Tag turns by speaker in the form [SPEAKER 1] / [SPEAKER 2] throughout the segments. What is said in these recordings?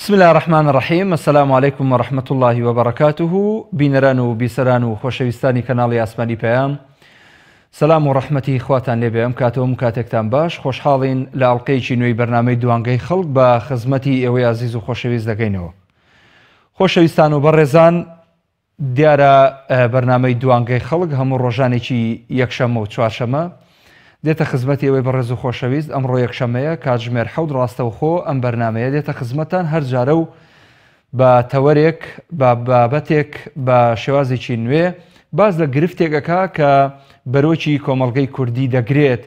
[SPEAKER 1] بسم الله الرحمن الرحيم. السلام عليكم ورحمة الله وبركاته. بینەران و بیسەران و خۆشەویستانی کەناڵی ئاسمانی پەیام، سەلام و ڕەحمەتی خواتان لێبێ. ئەم کاتەوە کاتێکتان باش، خۆشحاڵین لە ئەڵقەیەکی نوێی بەرنامەی دوانگەی خەڵک بە خزمەتی ئێوەی عزیز و خۆشەویست دەگەینەوە. خۆشەویستان و بەڕێزان، دیارە بەرنامەی دوانگەی خەڵک هەموو ڕۆژانێکی یەکشەمە و چوارشەمە دێتە خزمەتی ئێوەی بەڕێز و خۆشەویست. ئەمڕۆ یەکشەمەیە، کاتژمێر 7 ڕاستەوخۆ. ئەم بەرنامەیە دێتە خزمەتان هەر جارە و بە تەوەرێک، بە بابەتێک، بە شێوازێکی نوێ باز لە گرفتێکەکە کە بەرۆکی کۆمەڵگەی کوردی دەگرێت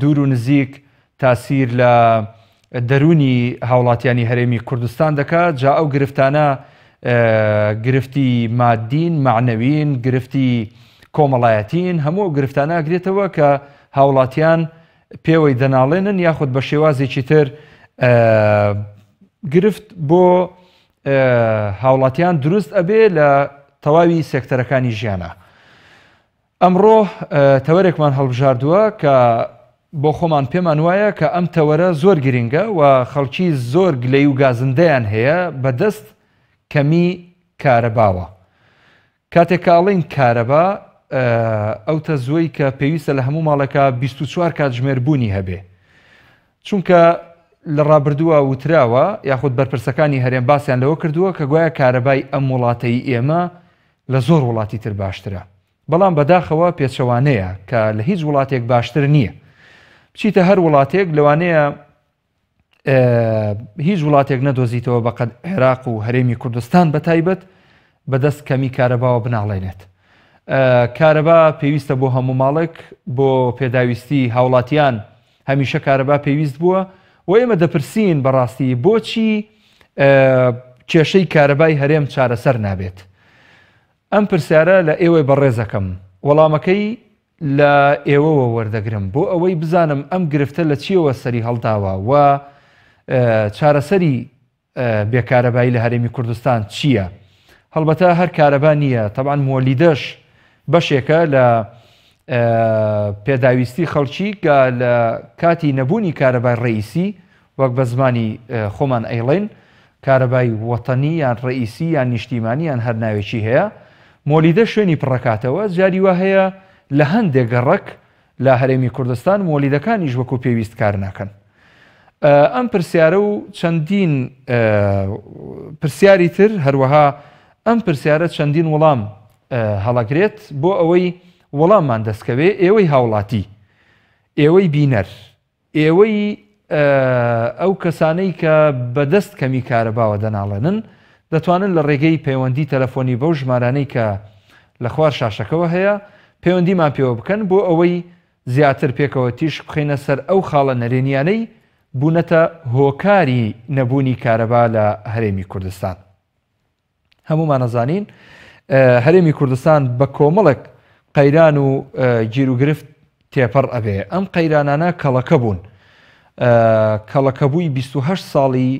[SPEAKER 1] دوور و نزیک تاسیر لە دەرونی هاوڵاتیانی هەرێمی کوردستان دەکات. جا ئەو گرفتانە گرفتی مادین، معنەوین، گرفتی کۆمەڵایەتین، هەموو ئەو گرفتانە ئەگرێتەوە کە هاوڵاتیان پێوەی دەناڵێنن، یاخود بە شێوازێکی تر گرفت بۆ هاوڵاتیان دروست ئەبێ لە تەواوی سێکتەرەکانی ژیانە. ئەمڕۆ تەوەرێکمان هەڵبژاردووە کە بۆ خۆمان پێمان وایە کە ئەم تەوەرە زۆر گرنگە و خەڵکی زۆر گلەی و گازندەیان هەیە بەدەست کەمی کارەباوە. کاتێک کاڵین کارەبا، ئەو تەزوۆی کە پێویستە لە هەموو ماڵەکە 24 کاتژمێر بوونی هەبێ، چونکە لە ڕابردووە وتراوە یاخود بەرپرسەکانی هەرێم باسییان لەوە کردووە کە گوایە کارەبای ئەم وڵاتەی ئێمە لە زۆر وڵاتی تر باشترە، بەڵام بەداخەوە پێچەوانەیە کە لە هیچ وڵاتێک باشتر نییە. بچیتە هەر وڵاتێک، لەوانەیە هیچ وڵاتێک نەدۆزیتەوە بەقەد عێراق و هەرێمی کوردستان بەتایبەت بەدەست کەمی کارەباوە بناڵێنێت. کارەبا پێویستە بۆ هەموو ماڵێک، بۆ پێداویستی هاوڵاتیان هەمیشە کارەبا پێویست بووە و ئێمە دەپرسین بەڕاستی بۆچی کێشەی کارەبای هەرێم چارەسەر نابێت. ئەم پرسیارە لە ئێوەی بەڕێزەکەم، وەڵامەکەی لە ئێوەوە وەردەگرم بۆ ئەوەی بزانم ئەم گرفتە لە چیەوە سەری هەڵداوە و چارەسەری بێکارەبایی لە هەرێمی کوردستان چییە. هەڵبەتە هەر کارەبا نییە، تەبعاً مۆلیدەش بەشێکە لە پێداویستی خەڵکی کە لە کاتی نەبوونی کارەبای ڕئیسی، وەک بە زمانی خۆمان ئەیڵێن کارەبای وەتەنی یان ڕئیسی یان نیشتیمانی یان هەر ناوێکی هەیە، مۆلیدە شوێنی پڕەکاتەوە. جاری وا هەیە لە هەندێک گەڕک لە هەرێمی کوردستان مۆلیدەکانیش وەکو پێویست کار ناکەن. ئەم پرسیارە و چەندین پرسیاری تر هەروەها ئەم پرسیارە چەندین وەڵام هەڵەگرێت بۆ ئەوەی وەڵاممان دەستکەوێ. ئێوەی هاوڵاتی، ئێوەی بینەر، ئێوەی ئەو کەسانەی کە بەدەست کەمی کارەباوە دەناڵێنن دەتوانن لە ڕێگەی پەیوەندی تەلەفۆنی بەو ژمارانەی کە لە خوار شاشەکەەوە هەیە پەیوەندیمان پێوە بکەن بۆ ئەوەی زیاتر پێکەوە تیش بخینە سەر ئەو خاڵە نەرێنیانەی بوونەتە هۆکاری نەبوونی کارەبا لە هەرێمی کوردستان. هەمومان نەزانین هەرێمی کوردستان بە کۆمەڵێک قەیران و گیرروگرفت تێپەڕ ئەبێ. ئەم قەیرانانە کەڵەکە بوون، کەڵەکەبووی 28 ساڵی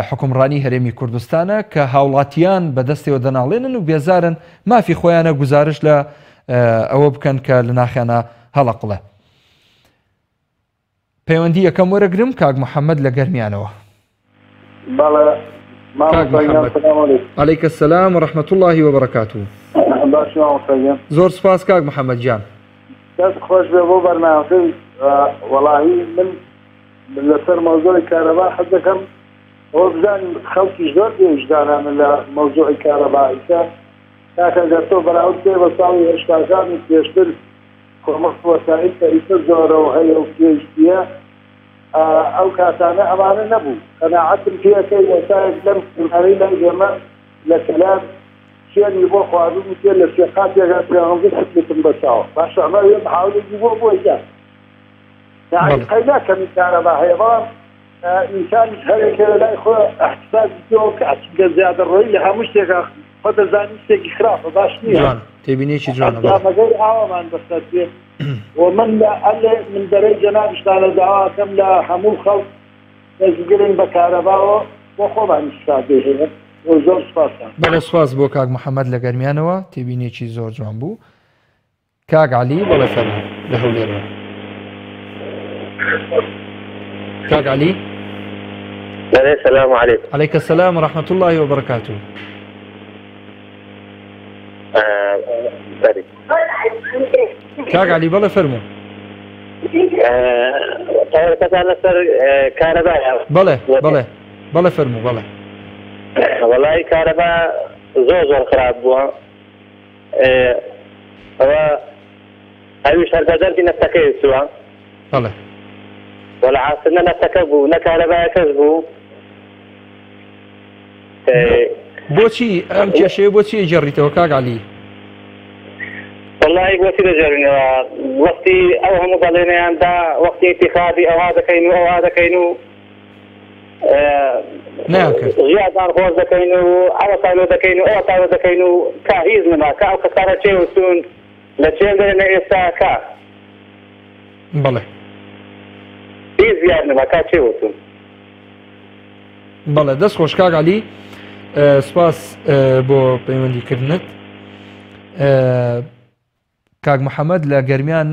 [SPEAKER 1] حکومڕانی هەرێمی کوردستانە کە هاوڵاتیان بەدەستەوە دەناڵێنن و بێزارن مافی خۆیانە گزارش لە ئەوە بکەن کە لە ناخیانە هەڵەقڵە. پەیوەندی یەکەم وەرەگرم کاک محەممەد لە گەرمیانەوە. عەلەیکە سەلام و ڕەحمەت اللهی وبەرەکاتوه. زۆر سپاس کاک محەممەد گیان.
[SPEAKER 2] دەست خۆش بێ بۆ بەرنامەکەی. وەڵاهی من لەسەر مەوزوعی کارەبا حەز دەکەم ئەوە بزانین خەڵکی زۆر پێویستدانانە لە مەوزوعی کارەباییکە کاکە دەستۆ بەراورد پێ بە ساڵی هێشتاکانی پێشتر کۆمەڵ وەسایل کە ئیتر زۆرەوە هەیە و پێویستیە ئەو کاتانە ئەمانە نەبوو. قەناعەتم پێەکەی وەسایل لەم سنەرەی لای ئێمە لە کەلام شێنی بۆ خواردن و پێ لە شێقاتێکە پێغەمبەر سپێتم بەچاوە باشە ئەمە وێ حاولێکی بۆ بۆیە یعنی قەیدا کەمی کارەبا هەیە، بەڵام ئینسانیش هەرێکە لای خۆ احتسابی پێوە کە ئەچگە زیادە ڕۆیی لە هەموو شتێکە خۆ دەزانی شتێکی خراپە باش نییە.
[SPEAKER 1] تێبینێکی جوانە
[SPEAKER 2] مەگەی ئاوامان بەسەر پێ و من من دەرەی جەنابشتانە داواکەم لە هەموو خەڵک دەستگرن بە کارەباوە بۆ خۆمان استفادە هەیە. زۆر سپاسان.
[SPEAKER 1] بەڵێ سپاس بۆ کاک محەممەد لە گەرمیانەوە، تێبینێکی زۆر جوان بوو. کاک عەلی بەڵێ فەرموو لە هەولێرەوە. کاک عەلی
[SPEAKER 3] السلام عليكم.
[SPEAKER 1] عليك السلام ورحمة الله وبركاته. كاك علي بلا فرمو.
[SPEAKER 3] طيب كذا سر كهرباء. بلا
[SPEAKER 1] فرمو بلا.
[SPEAKER 3] والله كهرباء زوج خراب بوا. هو أي شهر بدل كنا نتكلم سوا.
[SPEAKER 1] بلا.
[SPEAKER 3] ولا عاصرنا نتكلم نكهرباء كذبوا.
[SPEAKER 1] بوشي أم تشي بوشي جريته كاك علي.
[SPEAKER 3] والله بوشي جرينا وقتي أو هم قالين عندها وقت اتخاذي أو هذا كينو
[SPEAKER 1] نعم
[SPEAKER 3] زيادة عن خوز كينو أو قالوا كينو أو قالوا كينو كهيز لما كأو كسارة شيء وسون لشيء ده إنسا كا.
[SPEAKER 1] بله.
[SPEAKER 3] زيادة لما كشيء وسون.
[SPEAKER 1] بله دست خوش كاك علي. سپاس بۆ پەیوەندیکردنت. کاک محەممەد لە گەرمیان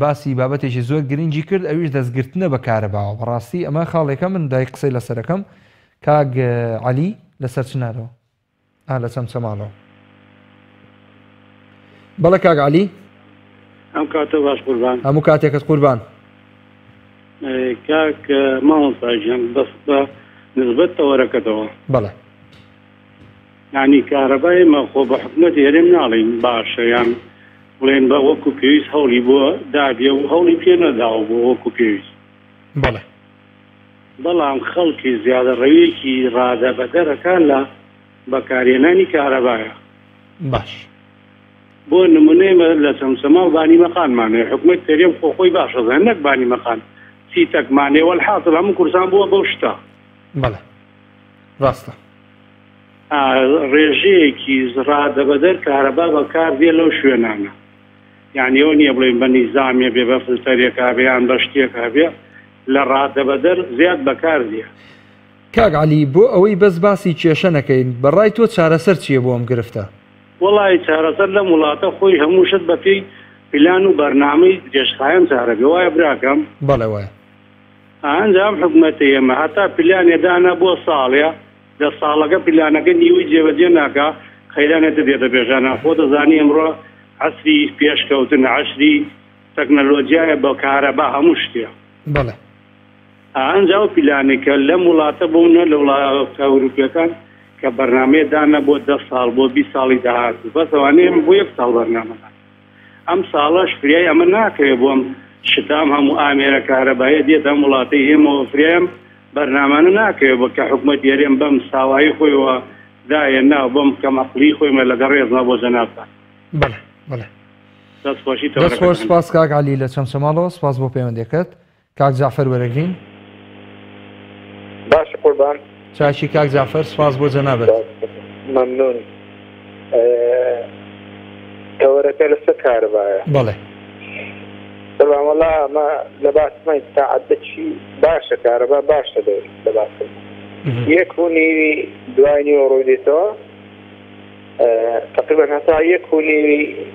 [SPEAKER 1] باسی بابەتێکی زۆر گرنگی کرد، ئەویش دەستگرتنە بە کارەباوە. بەڕاستی ئەمە خاڵێکە من دای قسەی لەسەرەکەم. کاک عەلی لەسەر چنارەوە لە چەمچەماڵەوە. بەڵێ کاک عەلی.
[SPEAKER 4] ئەم کاتە باش قوربان.
[SPEAKER 1] هەموو کاتێکت قوربان.
[SPEAKER 4] کاک ماڵساژیان دەست بە نسبت تەوەرەکەتەوە.
[SPEAKER 1] بەڵێ.
[SPEAKER 4] یعنی کارەبای مەخۆ بە حکومەتی هەرێم ناڵێن باشە یان بڵێن بە وەکو پێویست هەوڵی بۆ دابێ و هەوڵی پێ نەداوە بۆ وەکو پێویست.
[SPEAKER 1] بەڵێ.
[SPEAKER 4] بەڵام خەڵکی زیادە ڕەویەکی ڕادە بەدەرەکان لە بەکارهێنانی کارەبایە.
[SPEAKER 1] باش.
[SPEAKER 4] بۆ نمونەیمە لە چەمچەما و بانی مەقانمانێ حکومەت تەرێم خۆی باشە نەک بانی مەقان چیتەکمانێ وەلحاصل هەموو کورسان بووە بەو شتە.
[SPEAKER 1] بەڵێ ڕاستە.
[SPEAKER 4] ڕێژەیەکی ڕادە بەدەر کارەبا بەکار دێ لەو شوێنانە. یعنی ئەو نییە بڵێن بە نیزامێ بێ بە فلتەرێکا بێ یان بە شتێکا بێ لە ڕادە بەدەر زیاد بەکار دێ.
[SPEAKER 1] کاک عەلی بۆ ئەوەی بەس باسی کێشە نەکەین بەڕای تۆ چارەسەر چییە بۆ ئەم گرفتە؟
[SPEAKER 4] وەڵی چارەسەر لە وڵاتە خۆی هەموو شت بە پێی پلان و بەرنامەی درێژخایەن چارە بێ وایە براکەم؟
[SPEAKER 1] بەڵێ وایە.
[SPEAKER 4] ئەنجام حکومەتی ئێمە هەتا پلانێدانە بۆ ساڵێ لە ساڵەکە پلانەکە نیوەی جێبەجێ ناکا خەیرانێتە دێتە بێژانە خۆ دەزانی ئەمڕۆ عەسری پێشکەوتن عەشری تەکنەلۆجیایە بە کارەبا هەموو شتێ.
[SPEAKER 1] بەڵێ.
[SPEAKER 4] ئەنجاو پلانێکە لەم وڵاتە بوونە لە وڵاتە ئەوروپیەکان کە بەرنامەیەدانە بۆ 10 ساڵ بۆ 20 ساڵی داهاتوو بەس ئەوانەیە بۆ 1 ساڵ بەرنامەکان. ئەم ساڵەش فریای ئەمە ناکەوێت بۆم شتام هەموو ئامێرە کارەبایە دێت ئەم وڵاتی ئێمەوە فرێم بەرنامانە ناکەوێت بە کە حکومەت یاریێم بەم ساوایی خۆیەوە دایە ناو بەم کەم عەقڵی خۆیمە لەگە ڕێزنا بۆ جەنابتان.
[SPEAKER 1] بەڵێ بەڵێ.
[SPEAKER 4] دەستخۆشی
[SPEAKER 1] دەست خۆش سپاس کاک عەلی لە چەمچەماڵەوە سپاس بۆ پەیوەندیەکەت. کاک جعفەر وەرەگرین.
[SPEAKER 3] باش قوربان.
[SPEAKER 1] چاکی کاک جعفەر سپاس بۆ جەنابەت.
[SPEAKER 3] مەمنون. تەوەرەکە لەسەر کارەبایە.
[SPEAKER 1] بەڵێ.
[SPEAKER 3] طبعا والله ما لباسمي تعدتشي باشا كهرباء باشا دور لباسم يكوني دواني وروديتو تقريبا حتى يكوني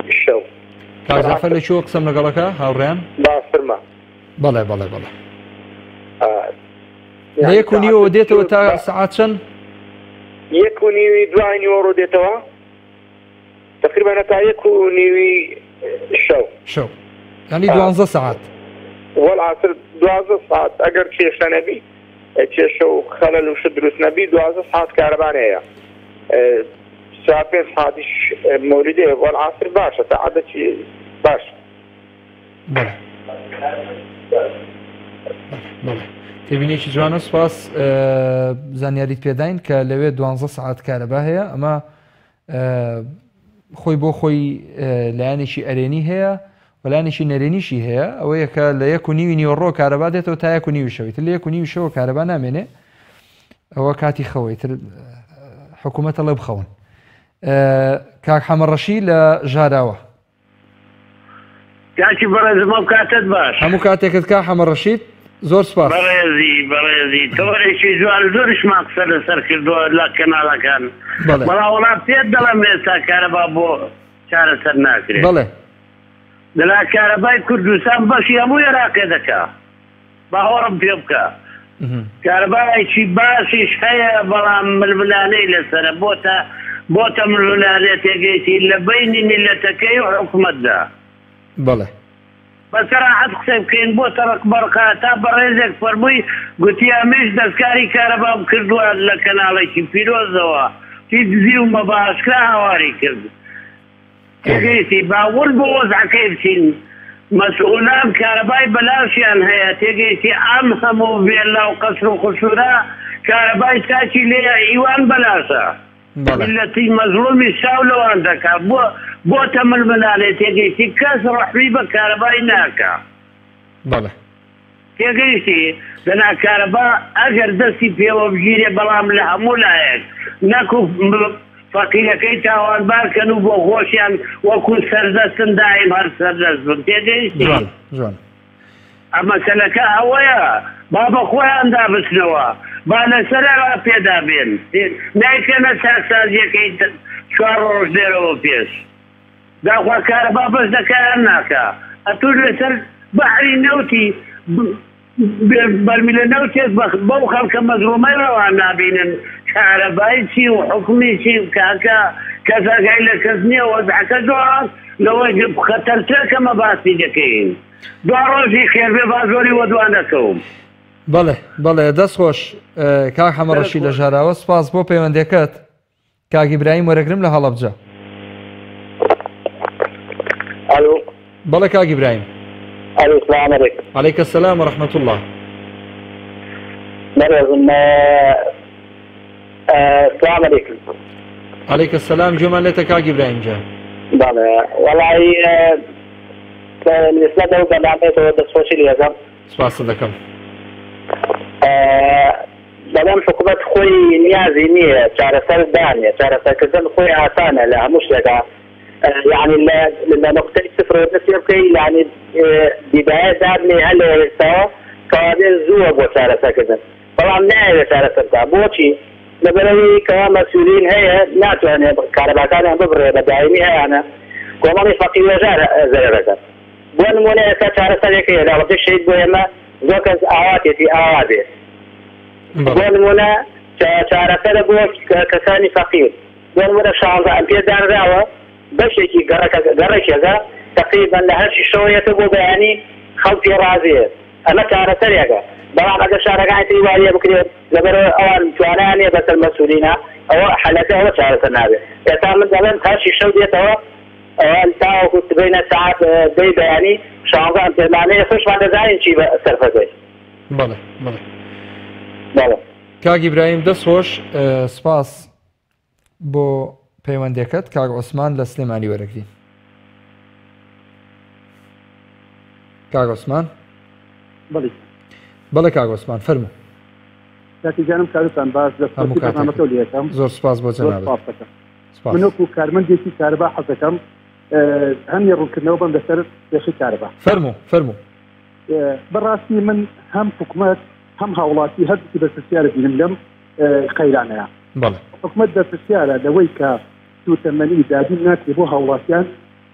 [SPEAKER 3] الشو
[SPEAKER 1] كاك زعفر لي شو قسم لقلك هاوريان
[SPEAKER 3] بافرما
[SPEAKER 1] بلا لا يكوني وديتو تا ساعات شن
[SPEAKER 3] يكوني دواني وروديتو تقريبا حتى يكوني
[SPEAKER 1] شو يعني 12 ساعات
[SPEAKER 3] والعصر 12 ساعات اگر كيش نبي تشو خلل وشدرس نبي 12 ساعات كهربانية ساعتين ساعتش مولدية والعصر باشا تعدد شيء باشا
[SPEAKER 1] بله تبيني شي جوانو سپاس زانياريت پێداین کە لەوێ 12 ساعات کارەبا هەیە ئەمە خۆی بۆ خۆی لایەنێکی ئەرێنی هەیە وەلایەنێکی نەرێنیشی هەیە ئەوەیە کە لە 1:30 نیوەڕۆ کارەبا دێتەوە تا 1:30 شەوی لە 1:30 شەوە کارەبا نامێنێ ئەوە کاتی خەوەی تر حکوومەتە لە بخەون. کاک حەمەڕەشی لە ژاراوە
[SPEAKER 5] کاکی بەڕێزمە کاتت باش
[SPEAKER 1] هەموو کاتێکت کا حەمەڕەشید زۆر سپاس
[SPEAKER 5] بەڕێزی تۆرێکی جوان زۆرشمان قسە لەسەر کردووە لە کەناڵەکان بەڵام وەڵام پێت دەڵێم ئێستا کارەبا بۆ چارەسەر ناکرێت
[SPEAKER 1] بەڵێ
[SPEAKER 5] دەلا کارەبای کوردستان بەشی هەموو عێراقێ دەکا باوەڕم پێ بکە کارەبایەکی باشیش هەیە بەڵام ململانەی لەسرە بۆتە ململانێ تێگەیشتی لە بینی میلەتەکەی و حکوومەتدا.
[SPEAKER 1] بەڵێ
[SPEAKER 5] بەسەراحەت قسە بکەین بۆ تەڕق بەڕقا تا بەڕێزێک فەرمووی گوتی ئەمەش دەستکاری کارەبام کردووە لە کەناڵێکی پیرۆزەوە هی دزی و مەباشکرا هاواری کرد. تێگەیشتی باوەڕ بۆ وەزعەکەی بچین مەسئولان کارەبای بەلاشیان هەیە تێگەیشتی ئەم هەموو ڤێلا و قەسر و خوشورە کارەبای تاکی لێ ئیوان بەلاشە ملەتی مەزڵومی شاو لەوان دەکات بۆتە ململانێ تێگەیشتی کەس ڕەحمی بە کارەبای ناکە.
[SPEAKER 1] بەڵێ
[SPEAKER 5] تێگەیشتی لەنا کارەبا ئەگەر دەستی پێوە بگیرێ بەڵام لە هەموو لایەک نەکو فەقیرەکەی تاوانبارکەن و بۆ خۆشیان وەکو سەردەستن دایم هەر سەردەست بن تێگەیشتی ئەمە مەسەلەکە ئەوەیە با بە خۆیان دابچنەوە با لەسەرەوە پێدا بێن نایکەنە ساسازیەکەی 4 ڕۆژ دێرەوە پێش داخوا کارەبا بەس دەکایان ناکە ئەتور لەسەر بەحری نەوتی بەرمیلە نەوتێت بەو خەڵکە مەزڵومەی ڕەوان نابینن کارەبای چی و حکومی چی و کاکە کەسەکەی لە کەس نییە وەزعەکە دۆڕاست لەوەی خەتەرترەکەمە باسی دەکەین دو ڕۆژی خێربێ با زۆری وە دوان دەکەوم.
[SPEAKER 1] بەڵێ بەڵێ دەست خۆش کاک حەمەڕەشید لە ژاراوە سپاس بۆ پەیوەندەکەت. کاک ئیبراهیم وەرەگرم لە هەڵەبجە. بەڵێ کاک ئیبراهیم.
[SPEAKER 6] السلام عليكم.
[SPEAKER 1] عليك السلام ورحمة الله.
[SPEAKER 6] السلام عليكم.
[SPEAKER 1] عليك السلام جمال لك كاك إبراهيم جان.
[SPEAKER 6] والله الإسلام ده برنامج ودسوشي ليزم.
[SPEAKER 1] سپاس دەکەم.
[SPEAKER 6] بەڵام حکوومەت خۆی نیازی نییە چارەسەر دانێ چارەسەرکردن خۆی ئاسانە لە هەموو شتێکا يعني لە نقطەی صفر دەستی بکەی يعني بیدایە دادنێ هەر لە ئێستاوە کەوادێ زووە بۆ چارەسەرکردن بەڵام نایەوێت چارەسەردا بۆچی لەبەرەوەی کەوا مەسئولین هەیە ناتوانێت کارەباکانیان ببڕێ بە دایمی هەیەانە کۆمەڵی فەقیر وێژار زەرە دەکات بۆ نمونە ئێستا چارەسەرێکی هێداوەتە شەید بۆ ئێمە زۆر کەس ئاواتێتی ئاوا بێت بۆ نمونە چارەسەرە بۆ کەسانی فەقیر بۆ نمونە 16 ئەمپێر دانراوە بەشێکی گەڕێکێکە تقریبا لە هەر شەوەیەکە بۆ بەیانی خەڵکی ڕازێت ئەمە چارەسەرێکە بەڵام ئەگەر شارەکانی تری واریە بکرێت لەبەرەوەی ئەوان توانانیە بەسەر مەسئولینە ئەوە حەلەکە ئەوە چارەسەر نابێت ئێستا من دەڵێم هەر شەو دێتەوە ئەوان تاوەکو بینە سەعات دەی بەیانی 16 ئەمپێرمانەیە خۆشمان دەزانین چی سەرفەکەی.
[SPEAKER 1] بەڵێ بەڵێ کاک ئیبراهیم دەست خۆش سپاس بۆ پەیوەندەکەت. کاک عوسمان لە سلێمانی وەرەگرین. کاک عوسمان. بەڵێ کاک عوسمان فەرموو.
[SPEAKER 7] کاکی جانم کارتان باش
[SPEAKER 1] هەموو کاتێک زۆر سپاس بۆ جەنابەت.
[SPEAKER 7] من وەکو کارمەندێکی کارەبا حەز دەکەم هەمی ڕوونکردنەوە بم لەسەر کێشەی کارەبا.
[SPEAKER 1] فەرموو.
[SPEAKER 7] بەڕاستی من هەم حکوومەت هەم هاوڵاتی هەردووکی بەرپرسیارە بینم لەم قەیرانەیە. حکوومەت بەرپرسیارە لەوەی کە سوتەمەنی دابین ناکرێ بۆ هاوڵاتیان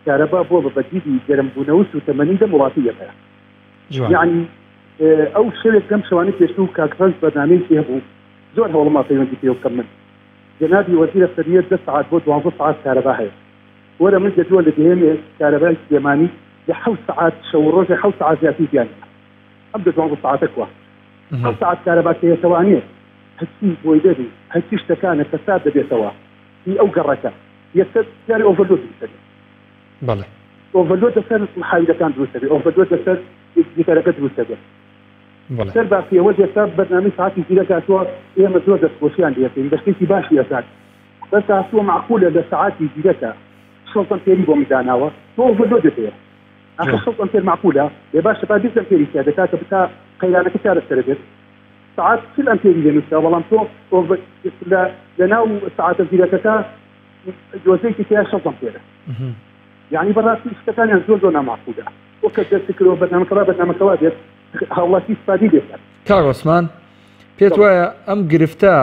[SPEAKER 7] کارەبا بۆ بە بەدیدی گەرمبوونەوە سوتەمەنی دەم وڵاتیەکەیە. یعنی ئەو شەوێک لەم شەوانەی پێشوو کاکڕەنج بەرنامەیەکی هەبوو زۆر هەوڵما پەیوەندی پێ بکەم من جەنابی وەزیرە سەریەت 10 ساعات بۆ 12 ساعات کارەبا هەیە وەرە من جدووە لە دێمێ کارەبای سلێمانی لە 7 ساعات شەو ڕۆژێ 7 ساعات زیاتر دیان ئەم 12 ساعتە کووە 7 ساعات کارەبا کەیەتەوانێ هەچی بۆی دەبی هەچی شتەکانە کەسات دەبێتەوە هی ئەو گەڕەکە یەکسەر جاری ئۆڤەرلۆد دروست
[SPEAKER 1] بەڵێ
[SPEAKER 7] ئۆڤەرلۆد لەسەر محاویلەکان دروست دەبێت ئۆڤەرلۆد لەسەر دیکارەکە دروست دەبێت سەر باقیەوە ئێستا بەرنامەی ساعتی زیرەکاتوە ئێمە زۆر دەستخۆشیان دەکەین بەشتێکی باشی ئەکات بەس هاتووە معقولە لە ساعتی زیرەکە 6 ئەمپێری بۆ میداناوە تۆ ئۆڤەرلۆد دەبێت ئاخر 6 ئەمپێر معقولە لێ باشە با 20 ئەمپێری تیا دەکاتە بتا قەیرانەکە چارەسەر بێت ساعات 40 ئەمپێری لێنووسا بەڵام تۆ لەناو ساعتە زیرەکەکە جۆزەیەکی تیا 6 ئەمپێرە یعنی بەڕاستی شتەکانیان زۆر نامعقولە وەکە دەستکردەوە بەرنامەکەوا دێت هاوڵاتی سپادی دێت.
[SPEAKER 1] کاک عوسمان پێت وایە ئەم گرفتە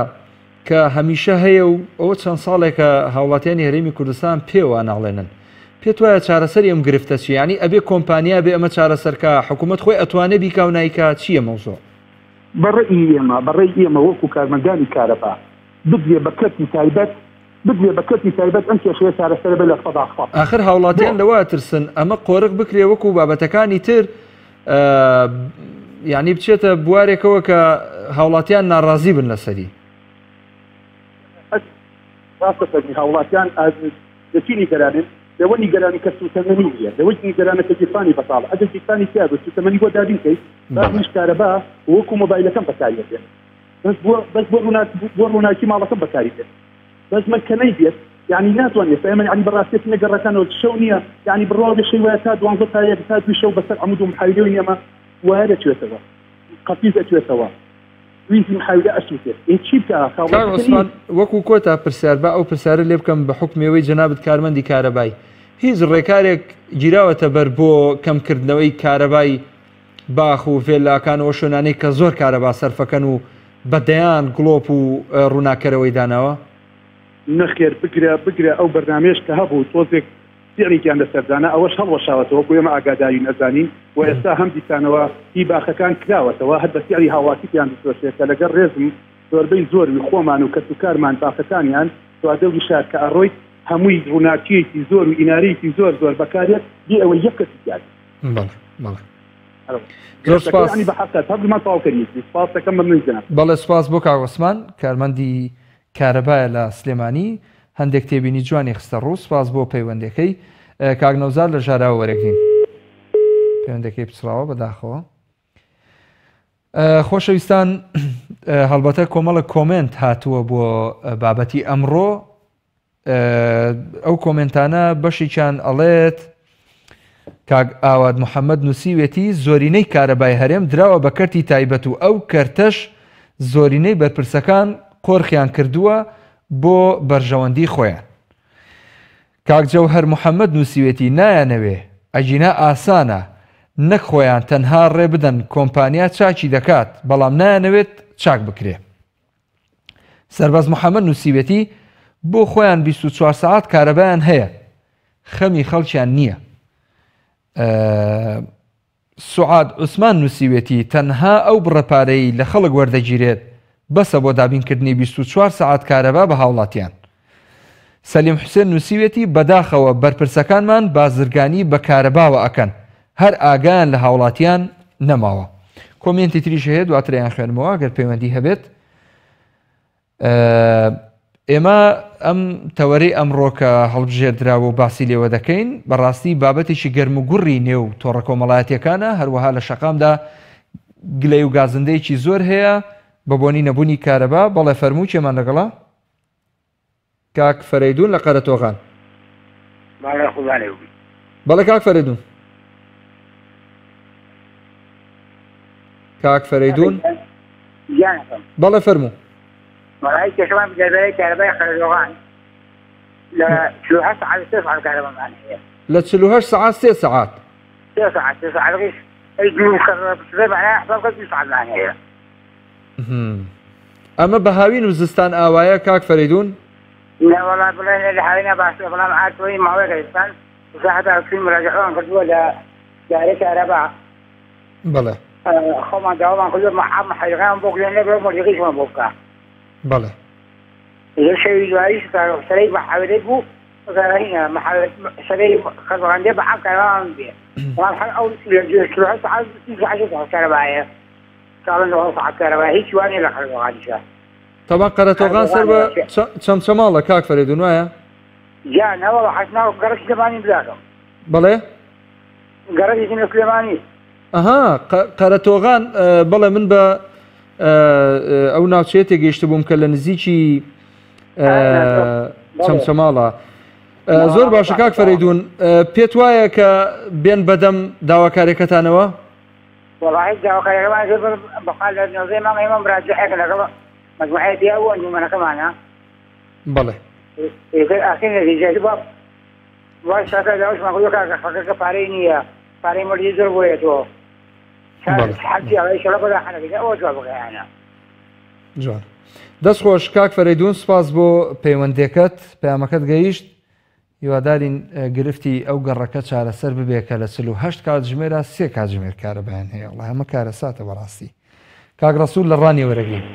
[SPEAKER 1] کە هەمیشە هەیە و ئەوە چەند ساڵێکە هاوڵاتیانی هەرێمی کوردستان پێوە ناڵێنن پێت وایە چارەسەری ئەم گرفتە چی ینی ئەبێ کۆمپانیا بێ ئەمە چارەسەرکە حکوومەت خۆی ئەتوانێ بیکاو نایکات چییە مەوزۆ؟
[SPEAKER 7] بەڕێی ئێمە وەکو کارمەندانی کارەبا بدوێ بەکەتی تایبەت ئەم کێشەیە چارەسەر بە لە سەداخەت.
[SPEAKER 1] آخر هاوڵاتیان لەوە ترسن ئەمە قۆرق بکرێ وەکو بابەتەکانی تر یعنی بچێتە بوارێکەوە کە هاوڵاتیان ناڕازی بن لەسەری.
[SPEAKER 7] ڕاستەکەی هاوڵاتیان دەچی نیگەرانن لەوە نیگەرانی کە سوتەمەنی نیە لەوەی نیگەرانە کە گیرفانی بەتاڵ ئەگەر گیرفانی تیا بە سوتەمەنی بۆ دابینکەیت باش کارەبا وەکو مۆبایلەکەم بەکارێتێن بەس بۆ ڕووناکی ماڵەکەم بەکاریتێن بەس مەکەنەی بێت یعنی ناتوانێت ئێمە یعنی بەڕاستێت نەگەڕەکانەوە شەو نییە یعنی بڕوا بێشەی وایە تا 12 تا 1 تا 2 شەو بەسەر عمود و محاولەی ئێمە وایە دەچێتەوە قەتیز دەچێتەوە ویزی محاولە ئەسووتێت چی بکە
[SPEAKER 1] وەکو کۆتا پرسیار بە ئەو پرسیارە لێ بکەم بە حکمەوەی جەنابەت کارمەندی کارەبای هیچ ڕێکارێک گیراوەتە بەر بۆ کەمکردنەوەی کارەبای باخ و فێلاکانەوە شوێنانەی کە زۆر کارەبا سەرفەکەن و بەدەیان گڵۆپ و ڕووناکەرەوەی داناوە؟
[SPEAKER 7] نەخێر بگرە ئەو بەرنامێش کە هەبوو تۆزێک سیڕێکیان لەسەردانە ئەوەش هەڵوەشاوەتەوە بۆ ئێمە ئاگاداری نەزانین و ئێستا هەم دیسانەوە هی باخەکان کراوەتەوە هەر بە سیاری هاوڵاتیان دەسوێت کە لەگەڵ ڕێزم زۆربەی زۆروی خۆمان و کەسوکارمان باخەکانیان توادەوری شار کە ئەڕۆیت هەمووی ڕووناکیەکی زۆر و ئیناریەکی زۆر بەکارێت دی ئەوە یەک کەسیان
[SPEAKER 1] بەڵێ سپاس بۆ کاوەسمان کارمەندی کارەبایە لە سلێمانی هەندێک تێبینی جوانی خستە ڕوو سپاس بۆ پەیوەندەکەی کاگنەوزار لە ژاراوە وەرەگرین پەیوەندەکەی پچراوە بەداخەوە. خۆشەویستان هەڵبەتە کۆمەڵە کۆمنت هاتووە بۆ بابەتی ئەمڕۆ ئەو کۆمنتانە بەشێکیان ئەڵێت کاگ ئاواد محەممەد نووسیوێتی زۆرینەی کارەبای هەرێم دراوە بە کەرتی تایبەت و ئەو کەرتەش زۆرینەی بەرپرسەکان قۆرخیان کردووە بۆ بەرژەوەندی خۆیان. کاک جەوهەر محەممەد نووسیوێتی نایانەوێ ئەجینا ئاسانە نەک خۆیان تەنها ڕێ بدەن کۆمپانیا چاکی دەکات بەڵام نایانەوێت چاک بکرێ. سەرباز محەممەد نووسیوێتی بۆ خۆیان 24 ساعت کارەبایان هەیە خەمی خەڵکیان نییە. سوعاد عوسمان نووسیوێتی تەنها ئەو بڕەپارەی لە خەڵک وەردەگیرێت بەسە بۆ دابینکردنی 24 ساعت کارەبا بە هاوڵاتیان. سەلیم حوسێن نووسیوێتی بەداخەوە بەرپرسەکانمان بازرگانی بە کارەباوە ئەکەن هەر ئاگایان لە هاوڵاتیان نەماوە. کۆمنتی تریش هەیە دواتریان خوێنمەوە گەر پەیوەندی هەبێت. ئێمە ئەم تەوەرەی ئەمڕۆ کە هەڵبژێردراوە و باسی لێوە دەکەین بەڕاستی بابەتێکی گەرم و گوڕی نێو تۆڕە کۆمەڵایەتیەکانە هەروەها لە شەقامدا گلەی و گازندەیەکی زۆر هەیە بە بۆنی نەبوونی کارەبا. بەڵێ فەرموو چێمان لەگەڵا کاک فەرەیدون لە قەرەتۆغان. بەڵێ کاک فەرەیدون کاک فەرەیدون بەڵێ فەرموو.
[SPEAKER 8] مەڵای کێشەمان بگەردەرەی کارەبای قەرەتۆغان لە 48 ساعات 3 ساعات کارەبامان هەیە
[SPEAKER 1] لە 48 ساعات 3 ساعات
[SPEAKER 8] 3 ساعات 3 ساعات غير الجنوب خرب معناها حساب قد يصعد معنا هي
[SPEAKER 1] اما بهاوين وزستان اوايا كاك فريدون؟
[SPEAKER 8] لا والله بالله اللي حالينا بس والله معاد شوي مع ويغيستان وساعتها في مراجعون قدوا لداري كهرباء
[SPEAKER 1] بله
[SPEAKER 8] خو جوابان كلهم مع حيغان بوك لان لو ما يغيش ما بوكا
[SPEAKER 1] بله
[SPEAKER 8] اذا شيء جايش صار سريع محاولته وقال هنا محاولة سريع خذوا عندي بحق كلام بيه والحين اول شيء شو هسه عايز تيجي 10 كهرباء قالوا انه صعب كهرباء هيك واني لا خذوا عادي
[SPEAKER 1] طبعا قرأتوغان سربا شمالة كاك فريدون وايا
[SPEAKER 8] جانا والله حسنا قرش سليماني بلاكم
[SPEAKER 1] بله
[SPEAKER 8] قرش سليماني
[SPEAKER 1] اها قرأتوغان بله من با او ناوچێتێ گەیشتە بووم کە لە نزیکی چەمچەماڵە زۆر باشە کاک فەرەیدون پێت وایە کە بێن بەدەم داواکاریەکەتانەوە؟
[SPEAKER 8] والله داواکاریەکەمان زۆر بەقال لە نێوزەی مانگە ئێمە مراجعەکە لەگەڵ مجموعەیەکی ئەو ئەنجومەنەکەمانە
[SPEAKER 1] بەڵێ
[SPEAKER 8] ئاخر نەتیجەی وای شاکە لەوەشمان گوتو کاکە خەڵکەکە پارەی نییە پارەی مەرجی زۆر بۆیەتەوە
[SPEAKER 1] جوان دەست خۆش کاک فەرەیدون سپاس بۆ پەیوەندەکەت پەیامەکەت گەیشت هیوادارین گرفتی ئەو گەڕەکە چارەسەر ببێ کە لە 48 کاتژمێرە 3 کاتژمێر کارەبایان هەیە وڵای ئەمە کارەساتە بەڕاستی کاک ڕەسوول لە ڕانی وەرەگرین.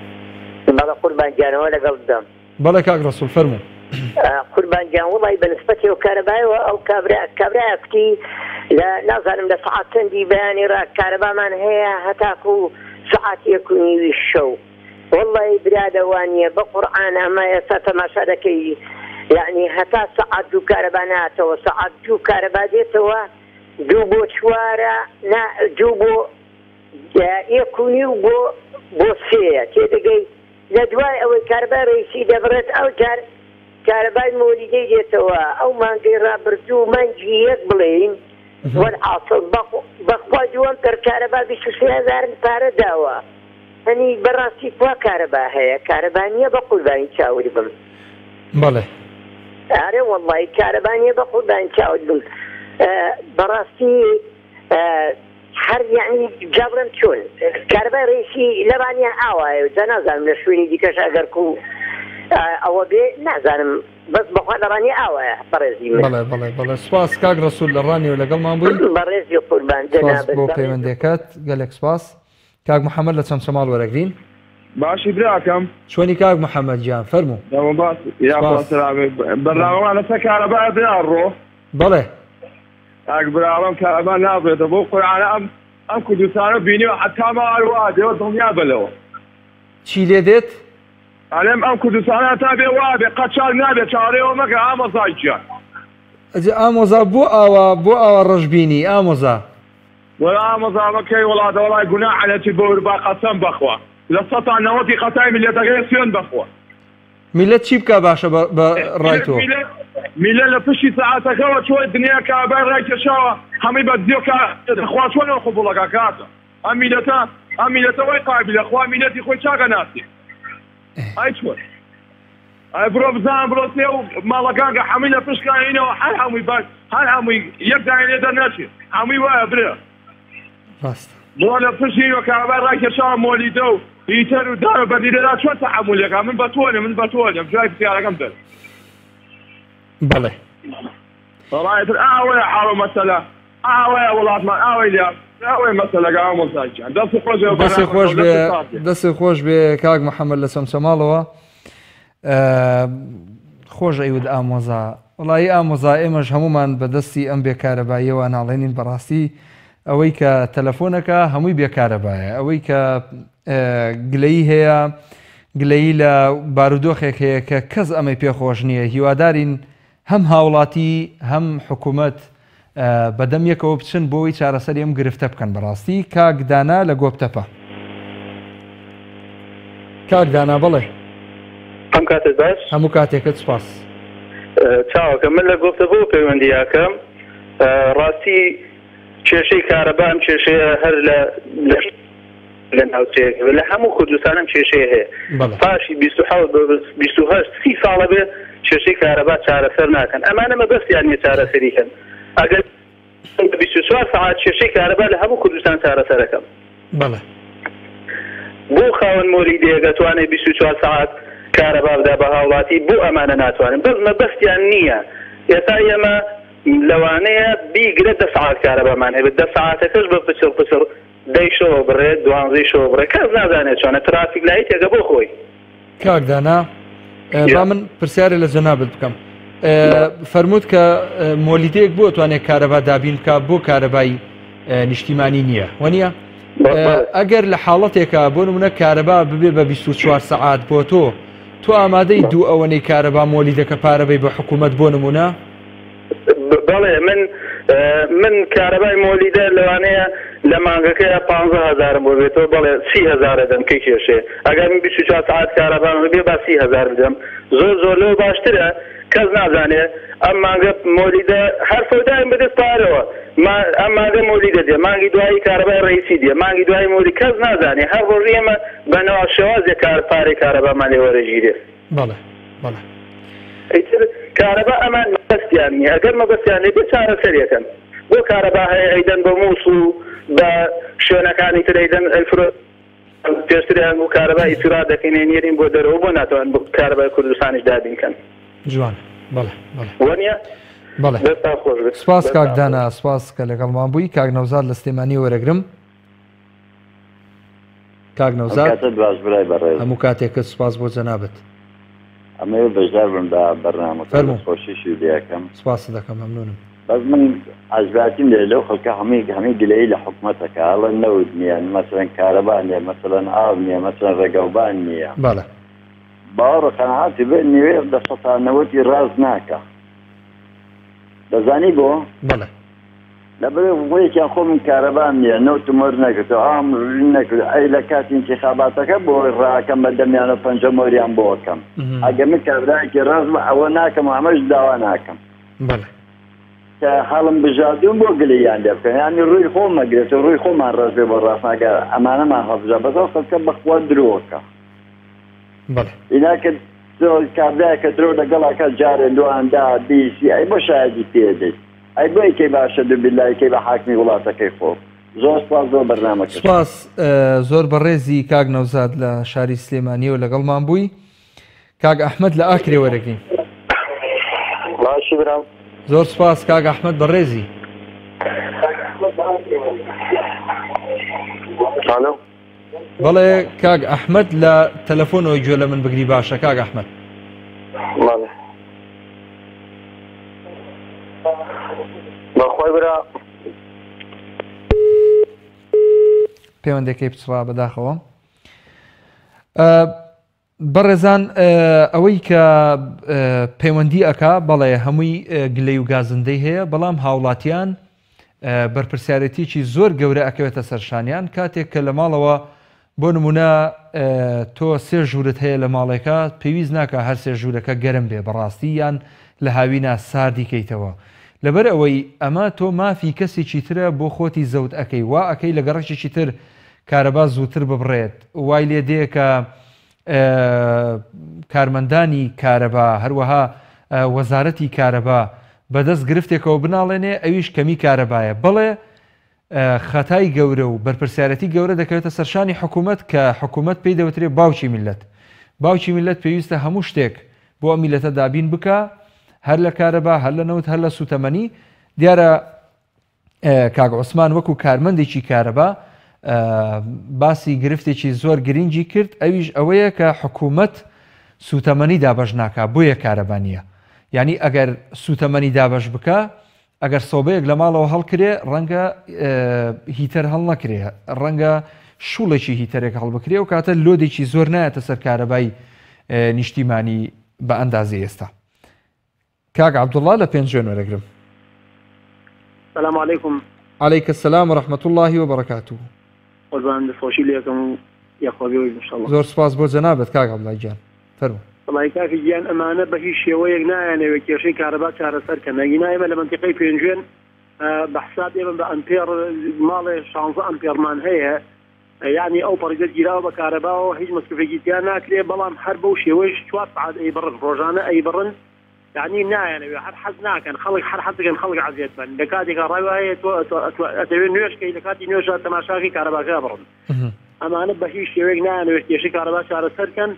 [SPEAKER 9] بەڵە قوربانگیانەوە لەگەڵ بدەم.
[SPEAKER 1] بەڵێ کاک ڕەسوول فەرموو.
[SPEAKER 9] قوربانگیان وڵی بەنسبەتی و کارەبایەوە ئەو کابرایە کوتی لە نازانم لە سەعات چەندی بەیانی ڕا کارەبامان هەیە هەتاکو و سەعات 1:30 شەو. وڵی برادەوانیە بە قورئان ئەمە ئێستا تەماشا دەکەی یعنی هەتا سەعات 2 کارەبا ناتەوە سەعات 2 کارەبا دێتەوە 2 بۆ 4 2 بۆ 1:30 بۆ 3 تێدەگەی لە دوای ئەوەی کارەبا ڕێیسی دەبڕێت ئەو جار کارەبای مۆلیدەی دێتەوە ئەو مانگەی ڕابردوو مانگی 1 بڵێین وەرعاسڵ بەخوا دووەم تەر کارەبا 23,000 پارە داوە هەنی بەڕاستی کوا کارەبا هەیە کارەبا نییە بە قوربانی چاوری بم
[SPEAKER 1] بەڵێ
[SPEAKER 9] ئارێ وەڵڵی کارەبا نییە بە قوربانی چاوری بم بەڕاستی هەر یعنی جابرم چۆن کارەبای ڕێیسی لەبانیان ئاوایە جا نازانم لە شوێنی دیکەش ئەگەر کو ئەوە بێ نازانم بەس بەخوا لەڕانی ئاوایە بەڕێزی من
[SPEAKER 1] بەڵێ سپاس کاک ڕەسوول لە ڕانیەوە لەگەڵمان بووین
[SPEAKER 9] بەڕێزی قوربان
[SPEAKER 1] سپاس بۆ پەیوەندیەکەت گەلێک سپاس کاک محەممەد لە چەمچەماڵ وەرەگرین
[SPEAKER 10] باشی براکەم
[SPEAKER 1] چۆنی کاک محەممەد گیان فەرموو
[SPEAKER 10] بەراوان لەسەر کارەبا بڕۆ
[SPEAKER 1] بەڵێ
[SPEAKER 10] ئاگ براوەم کارەبا نابێتە بۆ قورئانە ئەم کوردستانە بینیوە حتا ماوەوا دێوە دڵنیا بلەوە
[SPEAKER 1] چی لێ دێت؟
[SPEAKER 10] ئەلێم ئەم کوردستانە تا بێ وا بێ قەچاک نابێت چارەوە مەکە ئامۆزای گیان
[SPEAKER 1] ئامۆزا بۆ ئاوا ڕەشبینی ئامۆزا
[SPEAKER 10] وەڵا ئامۆزا بەکەی وڵاتە وەڵای گوناحەتی بۆ وربا قەسەم بەخوا لە 190 قەتای میلەتەکەی سوێن بەخوا
[SPEAKER 1] میلەت چی بکە باشە بە ڕای تۆ
[SPEAKER 10] میلە لە پشتی سەعاتەکەەوە چۆی دنیا کابای ڕای کێشاوە هەمووی بە دیۆکە خوا چۆنەوە خۆبوڵەکە کاتە ئەم میلەتەوەی قابلە خوا میلەتی خۆی چاکە ناسی ئای چۆن ئای بڕۆ بزان بڕۆ سێ و ماڵەکان کە هەمووی لە پشتکانینەوە هەر هەمووی باش هەر هەمووی یەک داینێ دەرنەچێت هەمووی وایە برێ بۆ لە پشتیوە کابای ڕای کێشاوە مۆلیدە و هیتەر و دارە بەدیرەدا چۆن تەحموولەکە من بەتۆنم جای پرسیارەکەم دەر
[SPEAKER 1] بەڵێ
[SPEAKER 10] ڕایتر ئاوەیە حاڵە مەسەلە ئاوەیە وڵاتمان ئاوەی لێ ئاوەی مەسەلەکە ئامۆزاجیان
[SPEAKER 1] دەستی خۆش بێ کاک محەممەد لە چەمچەماڵەوە خۆش ئەیود ئامۆزا وڵایی ئامۆزا ئێمەش هەمومان بەدەستی ئەم بێکارەباییەوە ناڵێنین بەڕاستی ئەوەی کە تەلەفۆنەکە هەمووی بێکارەبایە ئەوەی کە گلەیی هەیە گلەیی لە بارودۆخێک هەیە کە کەس ئەمەی پێخۆش نییە هیوادارین هەم هاوڵاتی هەم حکوومەت بەدەم یەکەوە بچن بۆی چارەسەری ئەم گرفتە بکەن بەڕاستی کاک دانا لە گۆبتەپە کاک دانا بڵێ
[SPEAKER 11] ئەم کاتت باش
[SPEAKER 1] هەموو کاتێکت سپاس
[SPEAKER 11] چاوەکە من لە گۆبتەپە پەیوەندیاکەم ڕاستی کێشەی کارەبا ئەم کێشەیە هەر لە ناوچەیەک لە هەموو کوردستانم کێشەیە هەیە پاشی 28 30 ساڵە بێ کێشەی کارەبا چارەسەر ناکەن ئەمانە مەبەستیان نیە چارەسەریکەن ئەگەر 24 ساعت کێشەی کارەبا لە هەموو کوردستان چارەسەرەکەم
[SPEAKER 1] بەڵێ
[SPEAKER 11] بۆ خاوەن مۆلیدەیە دەتوانێت 24 ساعت کارەبا بدا بە هاوڵاتی بۆ ئەمانە ناتوانن بەس مەبەستیان نییە ئێستا ئێمە لەوانەیە بیگرە 10 ساعت کارەبامان هەیە 10 ساعتەکەش بە پچڕ دەیشەوە بڕێت 12 شەوە بڕێت کەس نازانێت چۆنە ترافیک لایتێکە بۆ خۆی
[SPEAKER 1] کاک دانا با من پرسیارە لە جەنابەت بکەم فەرمووت کە مۆلیدەیەک بۆ توانێت کارەبا دابین بکە بۆ کارەبای نیشتیمانی نییە وەنیە ئەگەر لە حاڵەتێکە بۆ نمونە کارەبا ببێ بە 24 ساعت بۆ تۆ ئامادەی دوو ئەوەنەی کارەبا مۆلیدەکە پارەبەی بە حکوومەت بۆ نمونە
[SPEAKER 11] بەڵێ من کارەبای مۆلیدە لەوانەیە لە مانگەکەی 15,000 بۆ بێتەوە بەڵێ 30,000 دەم کەی کێشێ ئەگەر من 24 ساعت کارەبام بێ با 30,000 بدەم زۆر لەوە باشترە کەس نازانێ ئەم مانگە مۆلیدە هەر فەودایم بدەست پارەوە ئەم مانگە مۆلیدە دێ مانگی دوایی کارەبای ڕئیسی دێ مانگی دوای مۆلی کەس نازانێ هەر ڕۆژی ئێمە بەنەوە شێوازێک پارەی کارەبامان لێ وەرەگیرێ
[SPEAKER 1] بەڵێ
[SPEAKER 11] کارەبا ئەمان مەبەستیان نییە ئەگەر مەبەستیان لێ بێ چارەسەریەکەن بۆ کارەبا هەیە ئەیدەن بە مووس و بە شوێنەکانی تر ئەیدەن ئەلفرۆ پێشتریان بۆ کارەبا ئیسرا دەکەینێ نێرین بۆ دەرەوە بۆ ناتوان بۆ کارەبای کوردستانیش دابینکەن
[SPEAKER 1] جوان بەڵێ
[SPEAKER 11] وەنیە
[SPEAKER 1] بەڵێ سپاس کاک دانا سپاس کە لەگەڵمان بووی کاک نەوزاد لە سلێمانی وەرەگرم کاک نەوزاد
[SPEAKER 12] باش برای بەڕێز
[SPEAKER 1] هەموو کاتێککە سوپاس بۆ جەنابەت
[SPEAKER 12] ئەمە بەشدار بم بە بەرنامەکە خۆشیشی دەکەم
[SPEAKER 1] سپاس دەکەم مەمنونم
[SPEAKER 12] بەس من ئەجباتیم لێ لەو خەڵکە هەمووی گلەیی لە حکوومەتەکە هەڵە نەوت نییە مەسەرەن کارەبان نیە مەسەرەن ئاو نییە مەسەرەن ڕێگەوبان نییە
[SPEAKER 1] بەڵێ
[SPEAKER 12] باوەڕە قەناعاتی بێت نوێ لە سەتانەوەتی ڕاز ناکە دەزانی بۆ
[SPEAKER 1] بەڵێ
[SPEAKER 12] لەبەر وەیەکیان خۆ من کارەبان نییە نەوتم وەر نەکردەوە ئام نەکرد ئەی لە کاتی انتخاباتەکە بۆ ڕاکەم بە دەمیانە پەنجەم وەریان بۆ ئەەکەم ئەگە من کابراایکی ڕاز بە ئەوە ناکەم ئەمەش داوا ناکەم
[SPEAKER 1] بەڵێ
[SPEAKER 12] کە هەڵم بژاردوم بۆ گلەیان لێ بکەن یانی ڕووی خۆم مەگرێتەوە ڕووی خۆمان ڕاز بێ بۆ ڕاستناکە ئەمانەمان هەڵبژا بەزەو خەڵکە بەخوا درۆکە ئیناکە کابراایکە درۆ لەگەڵاکە جارێ دواندا بیسی ئەی بۆ شایدی پێدەیت ئەی بۆ یکەی باشە دووبیلایکەی بە حاکمی وڵاتەکەی خۆ زۆر سپاس زۆر بەرنامەکە
[SPEAKER 1] سپاس زۆر بەڕێزی کاک نەوزاد لە شاری سلێمانیەوە لەگەڵمان بووی کاک ئەحمەد لە ئاکرێ وەرەگرین
[SPEAKER 13] باشی برام
[SPEAKER 1] زۆر سپاس کاک ئەحمەد بەڕێزی بەڵێ کاک ئەحمەد لە تەلەفۆنەوەی گوێ لە من بگری باشە کاک ئەحمەد
[SPEAKER 13] بەخۆی برا
[SPEAKER 1] پەیوەندەکەی بچڕا بەداخەوە بەڕێزان ئەوەی کە پەیوەندی ئەکا بەڵێ هەمووی گلەی و گازندەی هەیە بەڵام هاوڵاتیان بەرپرسیارەتیی زۆر گەورە ئەکەوێتە سەرشانیان کاتێک کە لە ماڵەوە بۆ نمونە تۆ سێ ژوورت هەیە لە ماڵێکە پێویست ناکە هەر سێ ژوورەکە گەرم بێ بەڕاستی یان لە هاوینە ساردی کەیتەوە لەبەر ئەوەی ئەمە تۆ مافی کەسێکی ترە بۆ خۆتی زەوت ئەەکەی وا ئەەکەی لە گەڕێکێکی تر کارەبا زووتر ببڕێت وای لێ دێ کە کارمەندانی کارەبا هەروەها وەزارەتی کارەبا بەدەست گرفتێکەوە بناڵێنێ ئەویش کەمی کارەبایە بڵێ خەتای گەورە و بەرپرسیارەتی گەورە دەکەوێتە سەرشانی حکوومەت کە حکوومەت پێی دەوترێت باوکی میلەت باوکی میلەت پێویستە هەموو شتێک بۆ ئەم میلەتە دابین بکە هەر لە کارەبا هەر لە نەوت هەر لە سوتەمەنی دیارە کاک عوسمان وەکو کارمەندێکی کارەبا باسی گرفتێکی زۆر گرنگی کرد ئەویش ئەوەیە کە حکوومەت سوتەمەنی دابەش ناکا بۆیە کارەبانیە یعنی ئەگەر سوتەمەنی دابەش بکە ئەگەر سۆبەیەک لە ماڵەوە هەڵکرێ ڕەنگە هیتەر هەڵ نەکرێ ڕەنگە شوڵێکی هیتەرێک هەڵبکرێ و کاتە لۆدێکی زۆر نایەتە سەر کارەبای نیشتیمانی بە ئەندازی ئێستا کاک عەبدوڵڵا لە پێنج جوێن وەرەگرم
[SPEAKER 14] السلام علیکم
[SPEAKER 1] عەلەیکە السەلام وەڕەحمەتوڵڵاهی وبەڕەکاتوه
[SPEAKER 14] قوربان دەفرۆشی لێ یەکەم و یەخوابێەوەی ئینشاڵڵا
[SPEAKER 1] زۆر سپاس بۆ جەنابەت کاک عەبدوڵڵای گیان فەرموو
[SPEAKER 14] وڵای کاکی گیان ئەمانە بە هیچ شێوەیەک نایانەوێت کێشەی کارەبا چارەسەرکە نەگینا ئێمە لە منتیقەی پێنجوێن بە حساب ئێمە بە ئەمپێر ماڵێ 16 ئەمپێرمان هەیە یعنی ئەو پەڕیزەت گیراوە بە کارەباوە هیچ مەسکوفێکی تیان ناکرێ بەڵام هەر بەو شێوەیەش 4 ساعات ئەیبڕن ڕۆژانە ئەیبڕن يعني نایانەوێ هەر حەز ناکەن خەڵک هەر حەزەکەن خەڵک عەزیەت بن لە کاتێکە ڕای وایە تۆ ئەتەوێت نوێشکەی لە کاتی نوێژە تەماشاکەی کارەباکە بڕن ئەمانە بە هیچ شێوەیەک نایانەوێت کێشەی کارەبا چارەسەرکەن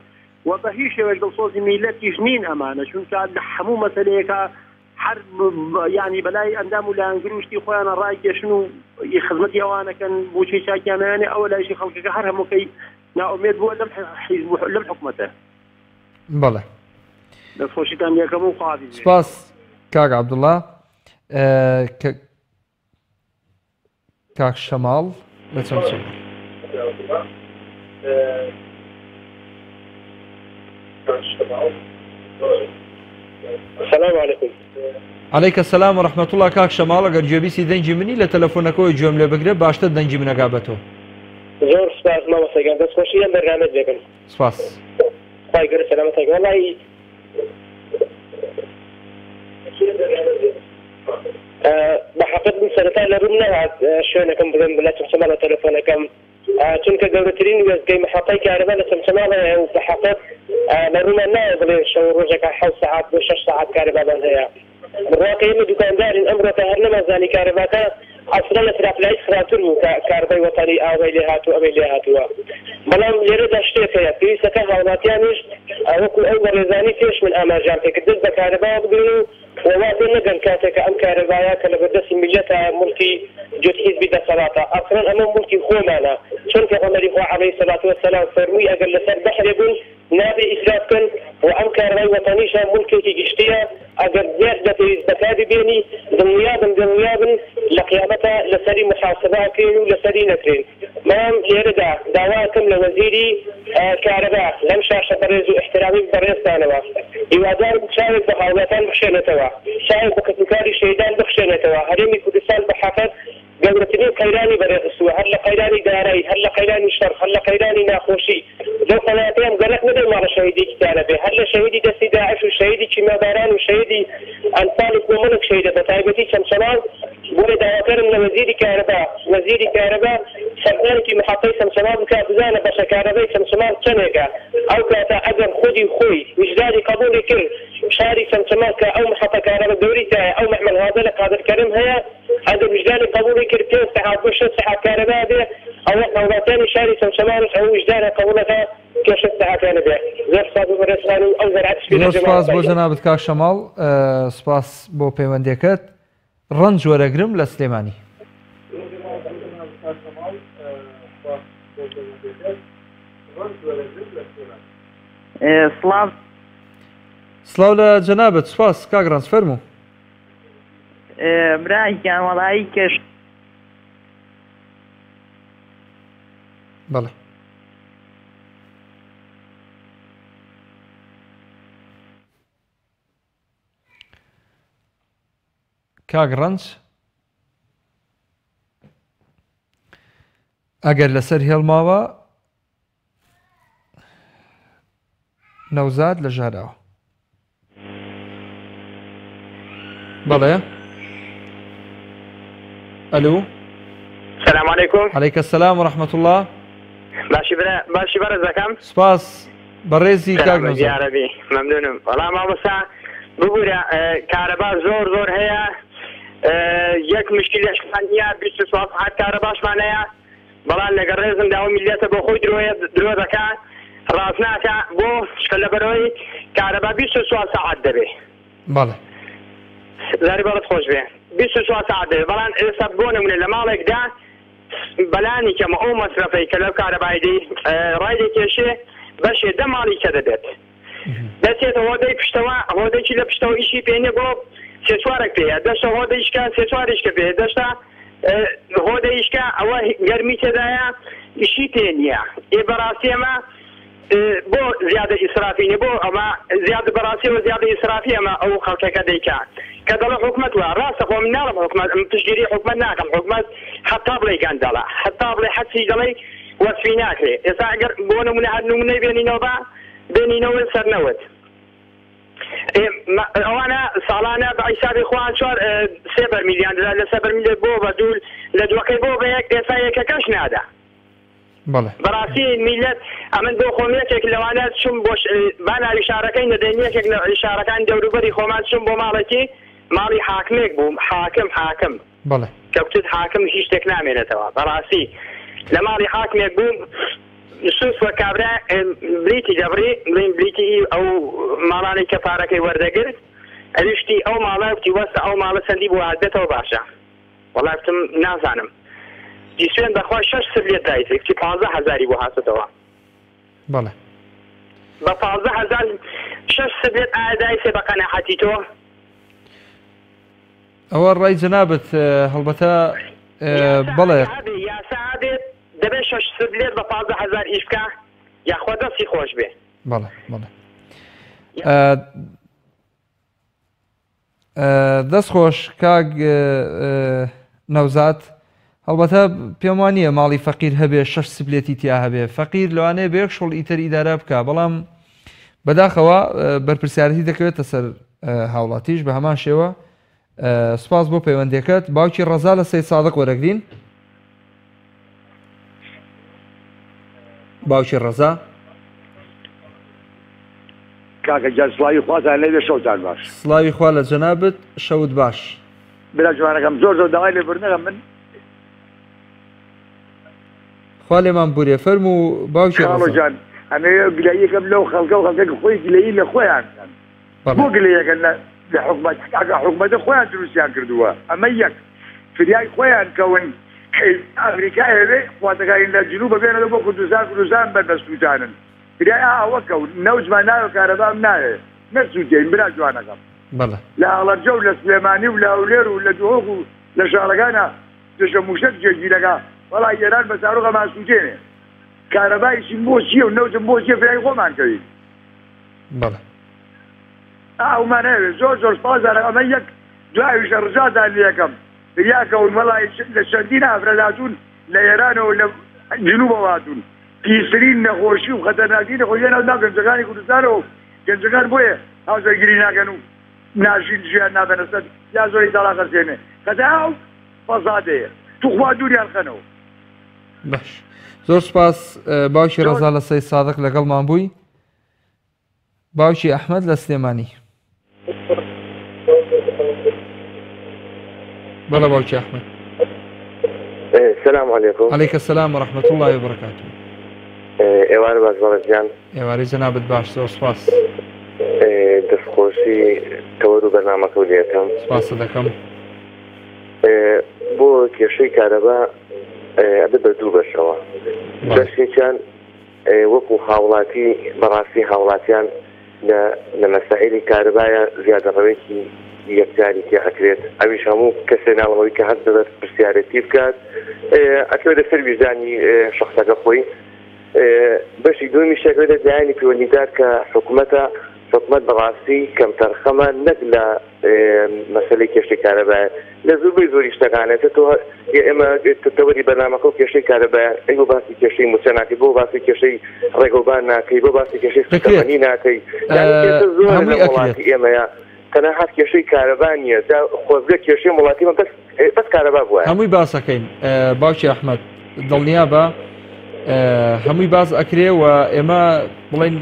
[SPEAKER 14] و بە هیچ شێوەیەک دڵسۆزی میلەتیش نین ئەمانە چونکە لە هەموو مەسەلەیەکە هەر ینی بەلای ئەندام و لایەنگروشتی خۆیانە ڕای کێشن و خزمەتی ئەوانەکەن بۆچی چاکیانیانێ ئەوە لایشی خەڵکەکە هەر هەمووکەی ناومێت بووە لەم حکومەتە
[SPEAKER 1] بەڵێ
[SPEAKER 14] دەستخۆشیتان یەکەم و خواهی
[SPEAKER 1] سپاس کاک عەبدوڵڵا کاک شەماڵ لە چەند
[SPEAKER 13] السلام عليكم.
[SPEAKER 1] عليك السلام ورحمة الله كاك شمال اگر جوابیسی دەنجی منی لە تەلەفۆنەکەوە گوێم لێ بگرێ باشتر دەنجی منەگا بە تۆ
[SPEAKER 13] زۆر سپاس مامۆستاگیان دەستخۆشییان دەرگانت لێکن
[SPEAKER 1] سپاس
[SPEAKER 13] خی گەورە سەلامەتێک وەڵی بەحەقیقت من سەرەتا لە ڕووم نەهات شوێنەکەم بڵێم لە چەمچەماڵە تەلەفۆنەکەم چونکە گەورەترین وێستگەی محەقەی کارەبا لە چەمچەماڵەیە و بەحەقیقت لە ڕوومان نایە بڵێ شەو ڕۆژێکە 7 ساعات بۆ 6 ساعات کارەبابان هەیە بڕواکە ئێمە دوکاندارین ئەمڕۆکە هەر نەمەزانی کارەباکە ئەسڵا لە تراپلای خراپتر بوو کە کاربای وەتانی ئاوای لێ هاتووە ئەوەی لێ هاتووە بەڵام لێرەدا شتێک هەیە پێویستەکە هاوڵاتیانیش وەکو ئەو بەڕێزانی پێش من ئاماژیان پێ کرد دەست بە کارەبا بگرن و وڵاتێ نەگەن کاتێککە ئەم کارەبایە کە لە بەردەستی میلەتە مولکی جوت حیزبی دەسەڵاتە ئەسڵەن ئەمە مولکی خۆمانە چون پێغەمبەری خوا عەلەیهی سەڵات وەسەلام فەرمووی ئەگەر لەسەر بەحرێ بوون نابێ ئیسراف بکەن و ئەم کارەبای وەتانیشە مولکێکی گشتیە ئەگەر زیاد دەپێویست بەکاری بێنی دڵنیابن لە قیامەتە لەسەری محاسباکرێن و لەسەری نەکرێن مام لێرەدا داواکەم لە وەزیری کارەبا لەم شاشە بەڕێز و احترامی بەڕێزدانەوە هیوادار چاوێک بە هاوڵاتان بخشێنێتەوە چاوێک بە کەسوکاری شەیدان بخشێنێتەوە هەرێمی کوردستان بە حەقەت گەورەترین قەیرانی بەڕێخستووە هەر لە قەیرانی دارایی هەر لە قەیرانی شەڕ هەر لە قەیرانی ناخۆشی لەو قەڵاتەیەم گەلک نەدەی ماڵە شەهیدێکی دارە بێ هەر لە شەهیدی دەستی داعش و شەهیدی کیمەباران و شەهیدی ئەنفاڵی کۆمەڵک شەهیدە بە تایبەتی چەمچەمان بۆی داواکەرم لە وەزیری کارەبا سەردانێکی محەقەی چەمچەمان بکات بزانە بەشە کارەبای چەمچەمان چەندێکە ئەو کاتە ئەگەر خودی خۆی وجدانی قبولی کرد شاری چەمچەمان کە ئەو محەقە کارەبا گەوری تایە ئەو مەحمەل هادە لە قادرکەرم هەیە ئەگەر وجدانی قبولی کرد پێ سەحات بۆ شەش سەحات کارەبا بێ ئەوە هەوڵاتیانی شاری چەمچەمانش ئەو وجدانە قبولەکە کە شەش سەحاتیانە بێ زۆر سپاس بۆ بەڕێزان و ئەو زەرعەت
[SPEAKER 1] زۆر سپاس بۆ جەنابەت کاک شەماڵ سپاس بۆ پەیوەندیەکەت ڕەنج وەرەگرم لە سلێمانی سڵاو لە جەنابەت سپاس کاک ڕەنج فەرموو
[SPEAKER 15] برایان وەڵایی کەش
[SPEAKER 1] بەڵێ کاک ڕەنج ئەگەر لەسەر هێڵماوە نەوزاد لە ژاراوە بەڵێ ئەلو
[SPEAKER 3] السلام عليكم
[SPEAKER 1] عليك السلام ورحمة الله
[SPEAKER 3] باشی بەرەزەکەم
[SPEAKER 1] سپاس بەڕێزی کاک نەوزاد
[SPEAKER 3] عەرەبی مەمنونم وەڵام مامۆستا ببوورە کارەبا زۆر هەیە یەک مشکلەشمان نییە 24 ساعت کارەباشمان هەیە بەڵام لەگەڵ ڕێزم داوە میلەتە بۆ خۆی درۆ دەکات ڕاست ناکە بۆ شکە لەبەرەوەی کارەبا 24 ساعت دەبێ
[SPEAKER 1] بەڵێ
[SPEAKER 3] زاری بەڵت خۆش بێ 24 ساعت دەبێ بەڵام ئێستا بۆ نمونە لە ماڵێکدا بەلانی کەمە ئەو مەسرەفەی کە لەو کارەبایدەی ڕای دەکێشێ بەشێ 10 ماڵی کە دەبێت دەچێتە هۆدەی پشتەوە هۆدەیکی لە پشتەوە ئیشی پێێنێ بۆ سێ چوارێک پێەیە دەشتە هۆدەیشکە سێ چوارێشکە پێ دەشتا هۆدەیشکە ئەوە گەرمی تێدایە ئیشی پێ نییە ئێ بەڕاستی ئەمە بۆ زیادە ئیسرافینە بۆ ئەمە زیادە بەڕاستی و زیادە ئیسرافی ئەمە ئەو خەڵکەکە دەیکات کە دەڵە حکومەت وە ڕاستە خۆ من ناڵم حکومەت پشتگیری حکومەت ناکەم حکومەت حتا بڵێ گەندەڵە حتا بڵێ حەچی دەڵێ وەسفی ناکرێ ئێستا ئەگەر بۆ نمونە هەر نمونەی بێنینەوە سەرنەوت ئەوانە ساڵانە بە حیسابی خۆیان 3 بەرمیلیان دەدا لە 3 بەرمیل بۆ بە دوول لە دووەکەی بۆ بە یەک ئێستا یەکەکەش نادا بەڕاستی میلەت ئەمن بۆ خۆمیەکێک لەوانە چوم بۆ باناوی شارەکەی نەدەینیەکێک لە شارەکان دەوروبەری خۆمان چوم بۆ ماڵێکی ماڵی حاکمێک بووم حاکم کەوتت حاکم هیچ شتێک نامێنێتەوە بەڕاستی لە ماڵی حاکمێک بووم نسوس وە کابرا بلیتی دەبڕی بڵین بلیتی ئەو ماڵانی کە پارەکەی وەردەگرت ئەویشتی ئەو ماڵە وتی وەستە ئەو ماڵە چەندی بۆ هاتێتەوە باشە وەڵای وتم نازانم دیسوێن بەخوا 6 سبلێت دایسێ کچی 15,000 بۆ هاتێتەوە
[SPEAKER 1] بەڵێ
[SPEAKER 3] بە 15,000 6 سبلێت ئایا دایسێ بە قەناحەتی تۆ
[SPEAKER 1] ئەوە ڕای جەنابەت هەڵبەتە بەڵێ
[SPEAKER 3] یاسا بێت دەبێت 6 سبلێت بە 15,000 ئیش بکە یاخوا دەستی خۆش بێ
[SPEAKER 1] بەڵێ دەست خۆش کاک نەوزاد هەڵبەتە پێم وانییە ماڵی فەقیر هەبێ 6 سبلێتی تیا هەبێ فەقیر لەوانەیە بە یەک شڵ ئیتر ئیدارە بکە بەڵام بەداخەوە بەرپرسیارەتی دەکەوێتە سەر هاوڵاتیش بە هەمان شێوە سپاس بۆ پەیوەندیەکەت باوکی ڕەزا لە سەید سادق وەرەگرین باوکی ڕەزا
[SPEAKER 16] کاکە جان سڵاوی خواتان لێبێ شەوتان باش
[SPEAKER 1] سڵاوی خوا لە جەنابەت شەوت باش
[SPEAKER 16] برا جوانەکەم زۆر داوای لێبوردنەکەم من
[SPEAKER 1] خوا لێمان بورێ فەرموو باوکی
[SPEAKER 16] خاڵۆجان ئەمێ گلەیەکەم لەو خەڵکە و خەڵکە خۆی گلەیی لە خۆیان بۆ گلەیەکە لە حکومەتە خۆیان دروستیان کردووە ئەمە یەک فریای خۆیان کەون ئەمریکا هەوێ خواتەکانی لە جنوب ببێنەوە بۆ کوردستان بەردەستوتانن فریای ئاوە کەون نەوجمان ناوە کارەبام نایە نەسووتین برا جوانەکەم لە ئاڵەرجە و لە سلێمانی و لە ئەولێر و لە دوهۆک و لە شاڵەکانە دژە موشک جێگیرەکە وەڵای ئێران بە ساڕۆکەمان سووتێنێ کارەبایشی بۆ چییە و نەوتم بۆ چیە فریای خۆمان کەوی ئاومان هەوێ زۆر سپاسانە ئەمە یەک دوایشە ڕژادان لەکەم فریاکەون وەڵای لە چەندین ئافرەداتون لە ئێرانەوە لە جنوبەوە هاتوون پیسرین نەخۆشی و خەتەرناکی نەخۆشیە ناو گەنجەکانی کوردستانەوە گەنجەکان بۆیە هاوسەرگیری ناکەن و ناشین ژیان نابەنە سەر یا زۆری تاڵاقەسێنێ خەتە ئاو فەسادەیە توخوا دووریان خەنەوە
[SPEAKER 1] باش زۆر سپاس باوکی ڕەزا لە سەی سادق لەگەڵمان بووی باوکی ئەحمەد لە سلێمانی بەڵە باوکی ئەحمەد
[SPEAKER 15] السلام عليكم.
[SPEAKER 1] عليك السلام ورحمة الله وبركاته.
[SPEAKER 15] ئێوارە باش بەڵێزیان
[SPEAKER 1] ئێوارەی جەنابەت باش زۆر سپاس
[SPEAKER 15] دەستخۆشی تەوەر و بەرنامەکە لێتم
[SPEAKER 1] سپاس دەکەم
[SPEAKER 15] بۆ کێشەی کارەبا ئەبێ بە دوو بەشەوە بەشێکیان وەکو هاوڵاتی بەڕاستی هاوڵاتیان لە مەسائلی کارەبایە زیادەڕەوێکی یەکجاری تێ ئەکرێت ئەویش هەموو کەسێ ناڵەوەی کە هەر دەبێت پرسیارەتی بکات ئەکرێت لەسەر ویژدانی شەخصەکە خۆی بەشی دومی شەکرێتە دایانی پەیوەندیدار کە حکومەت بەڕاستی کەم تەرخەمە نەک لە مەسەلەی کێشەی کارەبایە لە زۆربەی زۆری شتەکانێتە تۆ ئێمە تەوەری بەرنامەکە و کێشەی کارەبایە ئەی بۆ باسی کێشەی موچە ناکەی بۆ باسی کێشەی ڕێگەوبان ناکەی بۆ باسی کێشەی سوتەمەنی ناکەی زۆر لە وڵاتی ئێمەیە تەنها کێشەی کارەبانیە خۆزگە کێشەی وڵاتیمە بەس کارەبا بووە
[SPEAKER 1] هەمووی باسەکەین باوکی ئەحمەد دڵنیا بە هەمووی باز ئەکرێ و ئێمە بڵین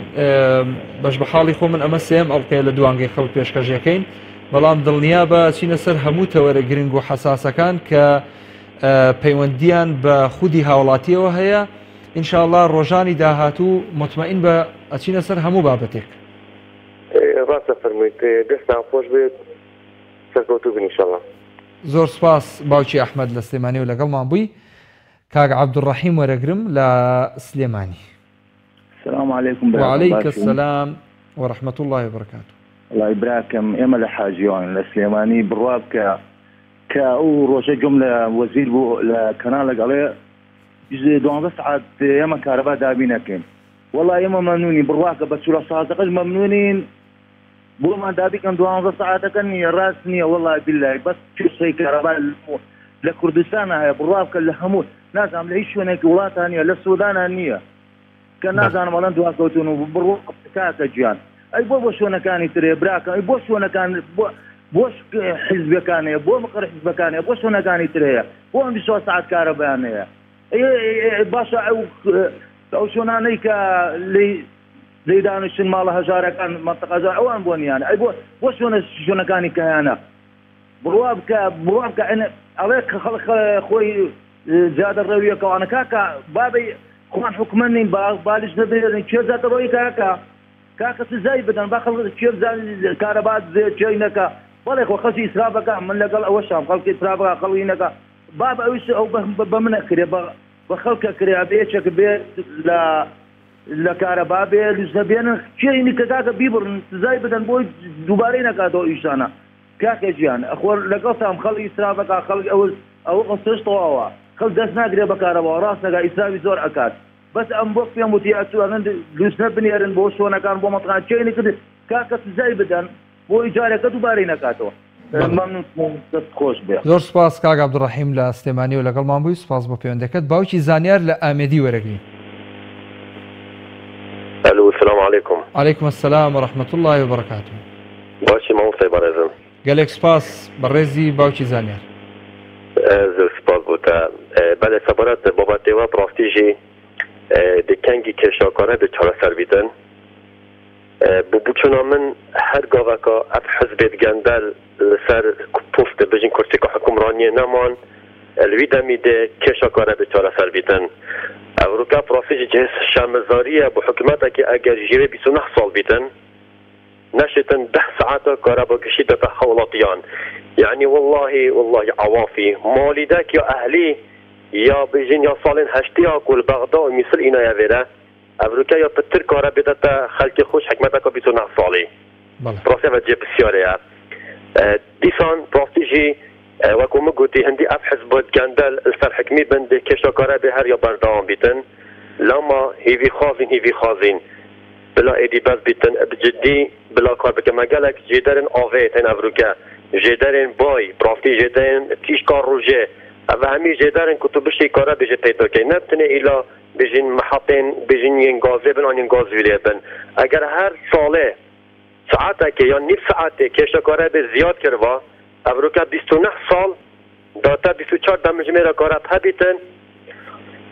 [SPEAKER 1] بەش بە حاڵی خۆ من ئەمە سێم ئەڵقەیە لە دوانگەی خەڵک پێشکەشەکەین بەڵام دڵنیا بە چینە سەر هەموو تەوەرە گرنگ و حساسەکان کە پەیوەندیان بە خودی هاوڵاتیەوە هەیە ئینشاءڵڵا ڕۆژانی داهاتوو مطمئین بە ئەچینە سەر هەموو بابەتێک
[SPEAKER 15] ڕاستە فەرموویت دەستان خۆش بێت سەرکەوتوو بن ئینشاءڵڵا
[SPEAKER 1] زۆر سپاس باوکی ئەحمەد لە سلێمانی و لەگەڵمان بووی کاک عەبدوڕەحیم وەرەگرم لە سلێمانی
[SPEAKER 17] السلام عليكم.
[SPEAKER 1] وعليك السلام ورحمة الله وبركاته.
[SPEAKER 17] الله يبراكم إما لحاجيون لسليماني برواب كأو روشة جملة وزير بو لكنال عليه دوان بس عاد يما كهرباء دابينا كين والله يما ممنونين برواب بسولا صادق ممنونين بو ما دابي كان دوان بس عاد كان راسني والله بالله بس شو شيء كهرباء لكردستان هاي برواب كلهموت ناس عم يعيشوا هناك ولاد ثانية للسودان هنية كان ناس أنا مالن دوا كوتون برواب كاتا جيان أي بو شو أنا كان يتري براك أي بو شو أنا كان بوش حزب كان بو مقر حزب كان بو شو أنا كان يتري بو عندي شو ساعات كهرباء هنية أي باشا أو شو أنا نيكا لي دانشن مالها جارة كان منطقة جارة أو أنبوني يعني أي بو شو أنا كان كهانا برواب أنا عليك خلق خوي زاد الروية كوانا كاكا بابي خوان حكمني بالش نبي كيف زاد الروية كاكا تزاي بدن باخل كيف زاد كهرباء جاينكا بالك وخشي إسرافك من لقال أوشام خلق إسرافك خلينك باب أوش أو بمن كريبا بخلق كريبا بيتشك بيت لا كهرباء بيت نبينا شيء كاكا بيبر تزاي بدن بوي دوبارينا كادو إيشانا كاكا جيان أخوار لقصهم خلق إسرافك خلق أو قصش طواوا خلق دسنا قريبا كهرباء راسنا إسرافي زور أكاد بس أم بوك فيها متيأسوا أنا لسنا بني أرن بوش وانا كان بو مطعن شيء كده كاكا تزاي بدن بو إجارة كدوبارينا كاتو ممنون خوش بيه
[SPEAKER 1] زور سپاس کاک عەبدوڕەحیم لە سلێمانی و لەگەڵمان بووی سپاس بۆ پەیوەندەکەت باوکی زانیار لە ئامێدی وەرەگری
[SPEAKER 15] الو السلام عليكم.
[SPEAKER 1] عليكم السلام ورحمة الله وبركاته.
[SPEAKER 15] باشی مامۆستای بەڕێزم
[SPEAKER 1] گەلێک سپاس بەڕێزی باوکی زانیار
[SPEAKER 15] زۆر سپاس بووتە بەلێ سەبارەت بابەتێوە ڕاستیژی دەکەنگی کێشاکانە چارەسەربیدن بچونا من هەر گاڤەکە ئەف حزبێت گەندەل لەسەر پۆست بژین کورسێکە حکومڕانیە نەمان لوی دەمی دێ کێشاکانە چارەسەربیدن
[SPEAKER 18] ئەوروپا پرۆسیجی شامەزاریە بۆ حکوومەتێکی ئەگەر ژێوێ 29 ساڵ بیتن نشتن 10 ساعة كهرباء كشيدة حولطيان يعني والله عوافي مالدك يا أهلي يا بيجين يا صالين هشتيا كل بغداد مثل إنا يا فيرا أمريكا يا بتر كهرباء ده خلق خوش حكمتك بيتونا صالي براسي وجه بسيارة ديسان براسيجي وكم قلتي عندي أبحث بود جندل السر حكمي بند كشا كهرباء هر يا بردان بيتن لما هيفي خازين بلا ایدی بس بیتن بجدی بلا کار بکن مگلک جدارن آویت این افروکا جدارن بای برافتی جدارن تیش کار روزه و همی جدارن کتوبشی کارا بیجه پیدا که نبتنه ایلا بیجین محطین بیجین ین گازه بن آن ین گاز ویلیه بن اگر هر ساله ساعته که یا نیف ساعته کشتا کارا به زیاد کروا افروکا 29 سال داتا 24 دمجمه را کارا بهبیتن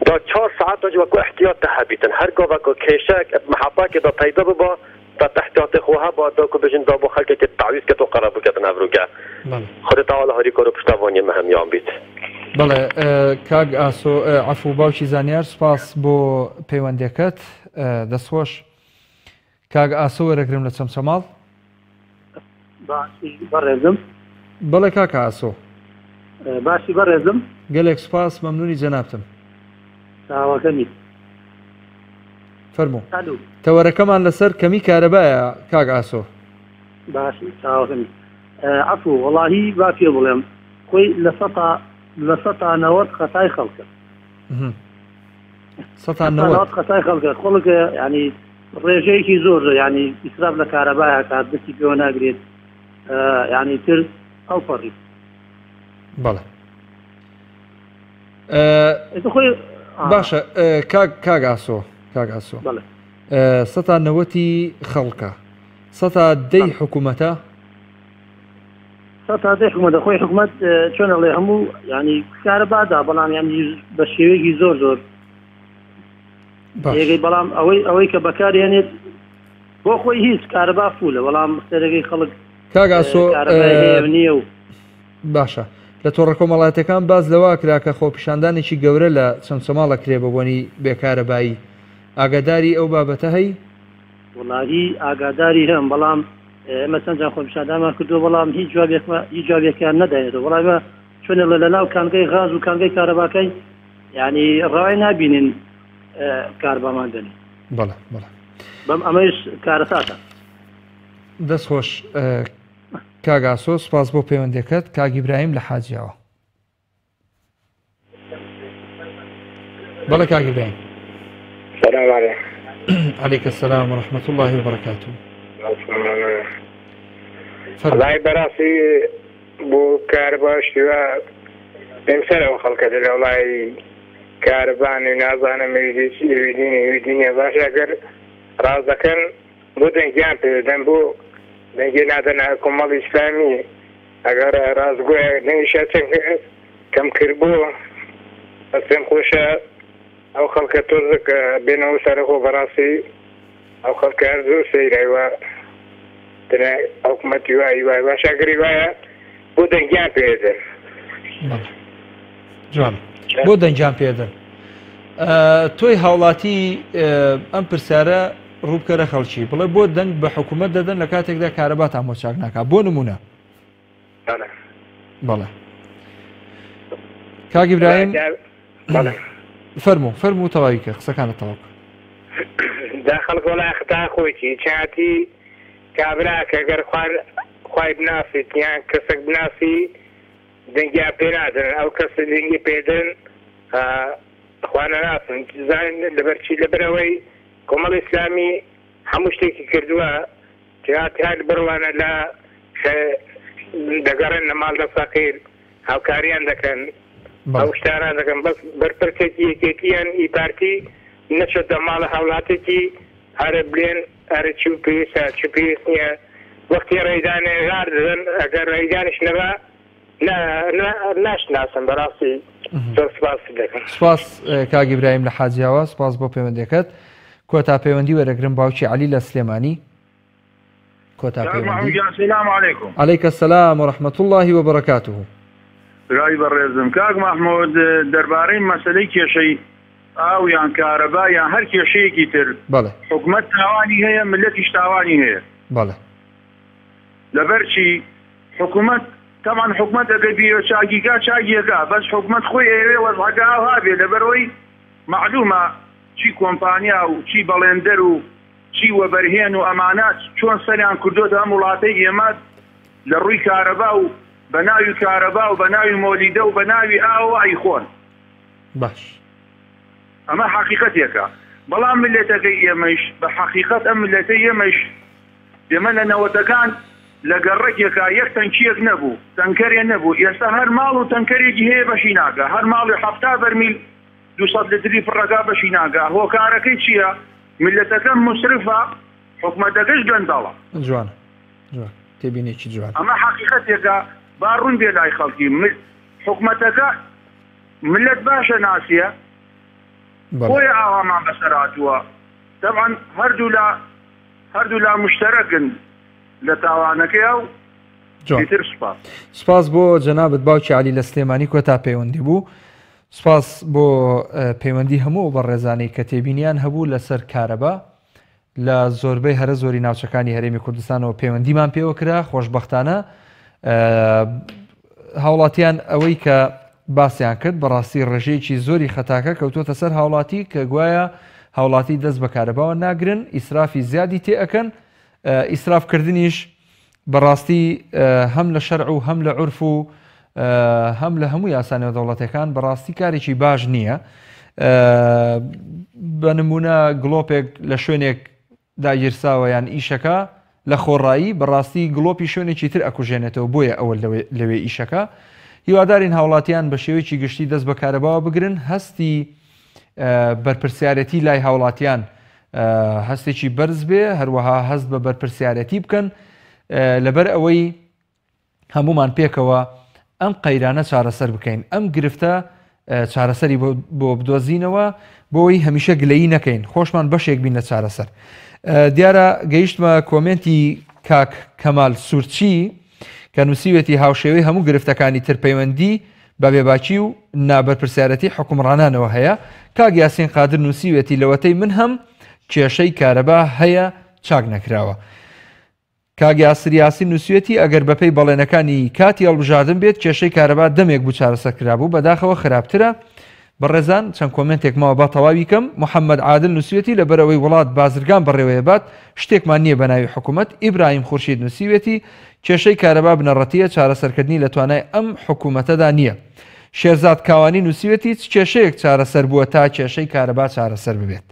[SPEAKER 18] دا 4 ساعات وجه وكو احتياط تحبيتن هرقا وكو كيشاك محطاك دا تايدا ببا دا تحتياط خوها با دا كو بجن دابو خلقك التعويز كتو قرابو كتن افروكا خود تعالى هاري كورو پشتاواني مهم يان بيت
[SPEAKER 1] بله كاق آسو عفو باوشي زانيار سپاس بو پيوانديكت دسوش كاق آسو ورقرم لسم سمال
[SPEAKER 14] باشي برزم
[SPEAKER 1] بله كاق آسو
[SPEAKER 14] باشي برزم
[SPEAKER 1] قالك سپاس ممنوني جنابتم
[SPEAKER 14] تاوەکەمی
[SPEAKER 1] فەرموو تەوەرەکەمان لەسەر کەمی کارەبایە کاک ئاسۆ
[SPEAKER 14] باشی تاوەکەمی عەفو وەڵاهی با پێ بڵێم خۆی لە سەتا 90 خەتای خەڵکە
[SPEAKER 1] سەتا 90
[SPEAKER 14] خەتای خەڵکە خۆڵکە ینی ڕێژەیەکی زۆر ینی ئیسراف لە کارەبایە کات دەستی پێوە ناگرێت ینی تر ئەوپەڕی
[SPEAKER 1] بەڵێ باشە کاک ئاسۆ سەتا 90 خەڵکە سەتا 10 حکوومەتە
[SPEAKER 14] سەتا 10 حکوومەتە خۆی حکوومەت چۆنەڵێ هەموو ینی کارەبادا بەڵام ینی بە شێوەیەکی زۆر یەکەی بەڵام ئەوەی کە بەکارێنێت بۆ خۆی هیچ کارەبا فولە بەڵام سەرەکەی خەڵک
[SPEAKER 1] کاک ئاسۆ
[SPEAKER 14] نییە و
[SPEAKER 1] باشە لە تۆڕە کۆمەڵایەتەکان باز لەوا کرا کە خۆپیشاندانێکی گەورە لە چەمچەماڵە کرێ بە بۆنی بێکارەبایی ئاگاداری ئەو بابەتە هەی
[SPEAKER 14] وڵاهی ئاگاداری هەم بەڵام ئێمە چەندجان خۆپیشاندانمان کردو بەڵام هیچ جوابێکیان نەدایێتەوە وەڵامە چۆنە لە ناو کانگەی غاز و کانگەی کارەباکەی یعنی ڕای نابینین کاربامان دەنێ
[SPEAKER 1] بەڵێ
[SPEAKER 14] بەم ئەمەش کارەساتە
[SPEAKER 1] دەست خۆش کاک ئاسۆ سپاس بۆ پەیوەندیەکەت کاک ئیبراهیم لە حاجیەوە بەڵێ کاک ئیبراهیم
[SPEAKER 3] سلام عليكم
[SPEAKER 1] عليك السلام ورحمة الله وبركاته
[SPEAKER 3] والله براسي بو كهرباء اشتوا بمسألة وخلقة والله كهرباني نازانا ميديني باش اگر رازكن بو دنجان بيدن بو دنجي نادنا كمال اسلامي اگر رازقو نيشاتن كم كربو اسم خوشا او خلقة توزك بينه سرخو براسي او خلقة ارزو سيرا و تنا حكومتي واي باش اگر وايا بو دنجان بيدن
[SPEAKER 1] جوان بۆ دەنجام پێدەن تۆی هاوڵاتی ئەم پرسیارە ڕووبکەرە خەڵکی بڵێ بۆ دەنگ بە حکوومەت دەدەن لە کاتێکدا کارەبات ئامۆچاک ناکات بۆ نمونە بەڵێ کاک ئیبراهیم فەرموو تەواوی کە قسەکانە تەواو
[SPEAKER 3] داخل وڵای ختا خۆیتی چاتی کابراکە گەر خوای بناسیت یان کەسێک بناسی دەنگیا پێ نادەن ئەو کەسە دەنگی پێدەن خوانە ناسن زانین لەبەرچی لەبەرەوەی کۆمەڵ ئیسلامی هەموو شتێکی کردووە جهات بڕوانە لە دەگەڕێن لە ماڵدە فەقیر هاوکاریان دەکەن ئەو شتانان دەکەن بەس بەرپرسێکی یەکێکیان ئیپارتی نەچێتە ماڵە هاوڵاتێکی هەرە بڵێن هەرە چی پێویستە چی پێویست نییە وەختی ڕێدانێ غار دەدەن ئەگەر ڕێدانش نەبا ناشناسم بەڕاستی زۆر سپاس دەکەم
[SPEAKER 1] سپاس کاک ئیبراهیم لە حاجیاوە سپاس بۆ پەیوەندیەکەت کۆتا پەیوەندی وەرەگرم باوکی عەلی لە سلێمانی کۆتا پەیوەندی
[SPEAKER 10] السلام عليكم
[SPEAKER 1] عليك السلام ورحمة الله وبركاته
[SPEAKER 10] رای بەڕێزم کاک محمود دەربارەی مەسەلەی کێشەی ئاو یان کارەبا یان هەر کێشەیەکی تر حکومەت تاوانی هەیە ملەتیش تاوانی هەیە لەبەرچی حکومەت تەمان حکومەت ئەگەر بیرۆ چاگیگا چاگیەکە بەس حکومەت خۆی ئێوێ وەزعەکە ئاوا بێ لەبەرەوەی معلومە چی کۆمپانیا و چی بەڵێندەر و چی وەبەرهێن و ئەمانات چۆن سەریان کردۆتە ئەم وڵاتەی ئێمە لە ڕووی کارەبا و بە ناوی کارەبا و بە ناوی مۆلیدە و بە ناوی ئاوە ئەیخۆن
[SPEAKER 1] باش
[SPEAKER 10] ئەمە حقیقەتێکە بەڵام ملەتەکەی ئێمەش بە حقیقەت ئەم ملەتەی ئێمەش ئێمە لە نەوەتەکان لە گەڕێکێکە یەک تەنکیەک نەبوو تەنکەرێ نەبوو ئێستا هەر ماڵ و تەنکەرێکی هەیە بەشی ناگە هەر ماڵی 70 بەرمیل 200 لتری فڕەکە بەشی ناگە هۆکارەکەی چییە ملەتەکە مصرفە حکومەتەکەش گەندەڵە
[SPEAKER 1] جوان تێبینێکی جوان
[SPEAKER 10] ئەمە حقیقەتێکە با ڕوون بێ لای خەڵکی حکومەتەکە ملت باشە ناسیە خۆی ئاوامان بەسەراتووە طبعا هەردوو لا مشتەرەکن لە تاوانەکەی و پێتر
[SPEAKER 1] سپاس بۆ جەنابەت باوکی عەلی لە سلێمانی کۆتا پەیوەندی بوو سپاس بۆ پەیوەندی هەموو بە ڕێزانەی کە تێبینیان هەبوو لەسەر کارەبا لە زۆربەی هەرە زۆری ناوچەکانی هەرێمی کوردستانەوە پەیوەندیمان پێوە کرا خۆشبەختانە هاوڵاتیان ئەوەی کە باسییان کرد بەڕاستی ڕێژەیەکی زۆری خەتاکە کەوتۆتە سەر هاوڵاتی کە گوایە هاوڵاتی دەست بە کارەباوە ناگرن ئیسرافی زیادی تێ ئەەکەن ئیسرافکردنیش بەڕاستی هەم لە شەرع و هەم لە عورف و هەم لە هەموو یاسانەوە دەوڵەتەکان بەڕاستی کارێکی باش نییە بە نمونە گڵۆپێک لە شوێنێک داگیرساوە یان ئیشەکە لە خۆڕایی بەڕاستی گڵۆپی شوێنێکی تر ئەکوژێنێتەوە بۆیە ئەوە لەوێ ئیشەکە هیوادارین هاوڵاتیان بە شێوەیەکی گشتی دەست بە کارەباوە بگرن هەستی بەرپرسیارەتی لای هاوڵاتیان هەستێکی بەرز بێ هەروەها هەست بە بەرپرسیارەتی بکەن لەبەر ئەوەی هەمومان پێکەوە ئەم قەیرانە چارەسەر بکەین ئەم گرفتە چارەسەری بۆ بدۆزینەوە بۆی هەمیشە گلەیی نەکەین خۆشمان بەشێک بین لە چارەسەر دیارە گەیشتمە کۆمنتی کاک کەمال سوورچی کە نووسیوێتی هاوشێوەی هەموو گرفتەکانی تر پەیوەندی بە بێباچی و نابەرپرسیارەتی حکومڕانانەوە هەیە کاک یاسین قادر نووسیوێتی لەوەتەی من هەم کێشەی کارەبا هەیە چاک نەکراوە کاک یاسین نووسیوێتی ئەگەر بەپەی بەڵێنەکانی کاتی هەڵبژاردن بێت کێشەی کارەبا دەمێک بوو چارەسەرکرابوو بەداخەوە خراپترە بەڕێزان چەند کۆمنتێک ماوە با تەواوی کەم محەممەد عادل نووسیوێتی لەبەرەوەی وڵات بازرگان بەڕێوەیە بات شتێکمان نییە بە ناوی حکوومەت ئیبراهیم خورشید نووسیوێتی کێشەی کارەبا بنەڕەتیە چارەسەرکردنی لە توانای ئەم حکوومەتەدا نییە شێرزاد کاوانی نووسیوێتی کێشەیەک چارەسەر بووە تا کێشەی کارەبا چارەسەر ببێت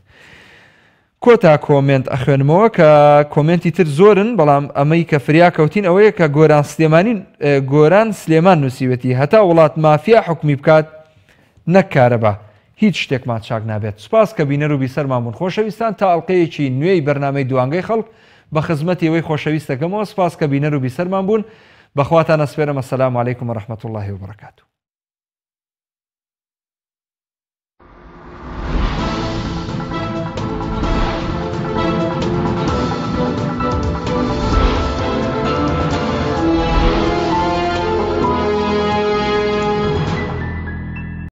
[SPEAKER 1] کۆتا کۆمنت ئەخوێنمەوە کە کۆمنتی تر زۆرن بەڵام ئەمەی کە فریا کەوتین ئەوەیە کە گۆران سلێمان نووسیوێتی هەتا وڵات مافیا حکومی بکات نەک کارەبا هیچ شتێکمان چاک نابێت سوپاس کە بینەر و بیسەرمان بوون خۆشەویستان تا ئەڵلقەیەکی نوێی بەرنامەی دوانگەی خەڵک بە خزمەتی ئەوەی خۆشەویستەکەمەوە سوپاس کە بینەر و بیسەرمان بوون بەخواتان ئەسپێرم ئەسەلام عەلەیکوم وەڕەحمەتوڵڵاهی وبەرەکاتوه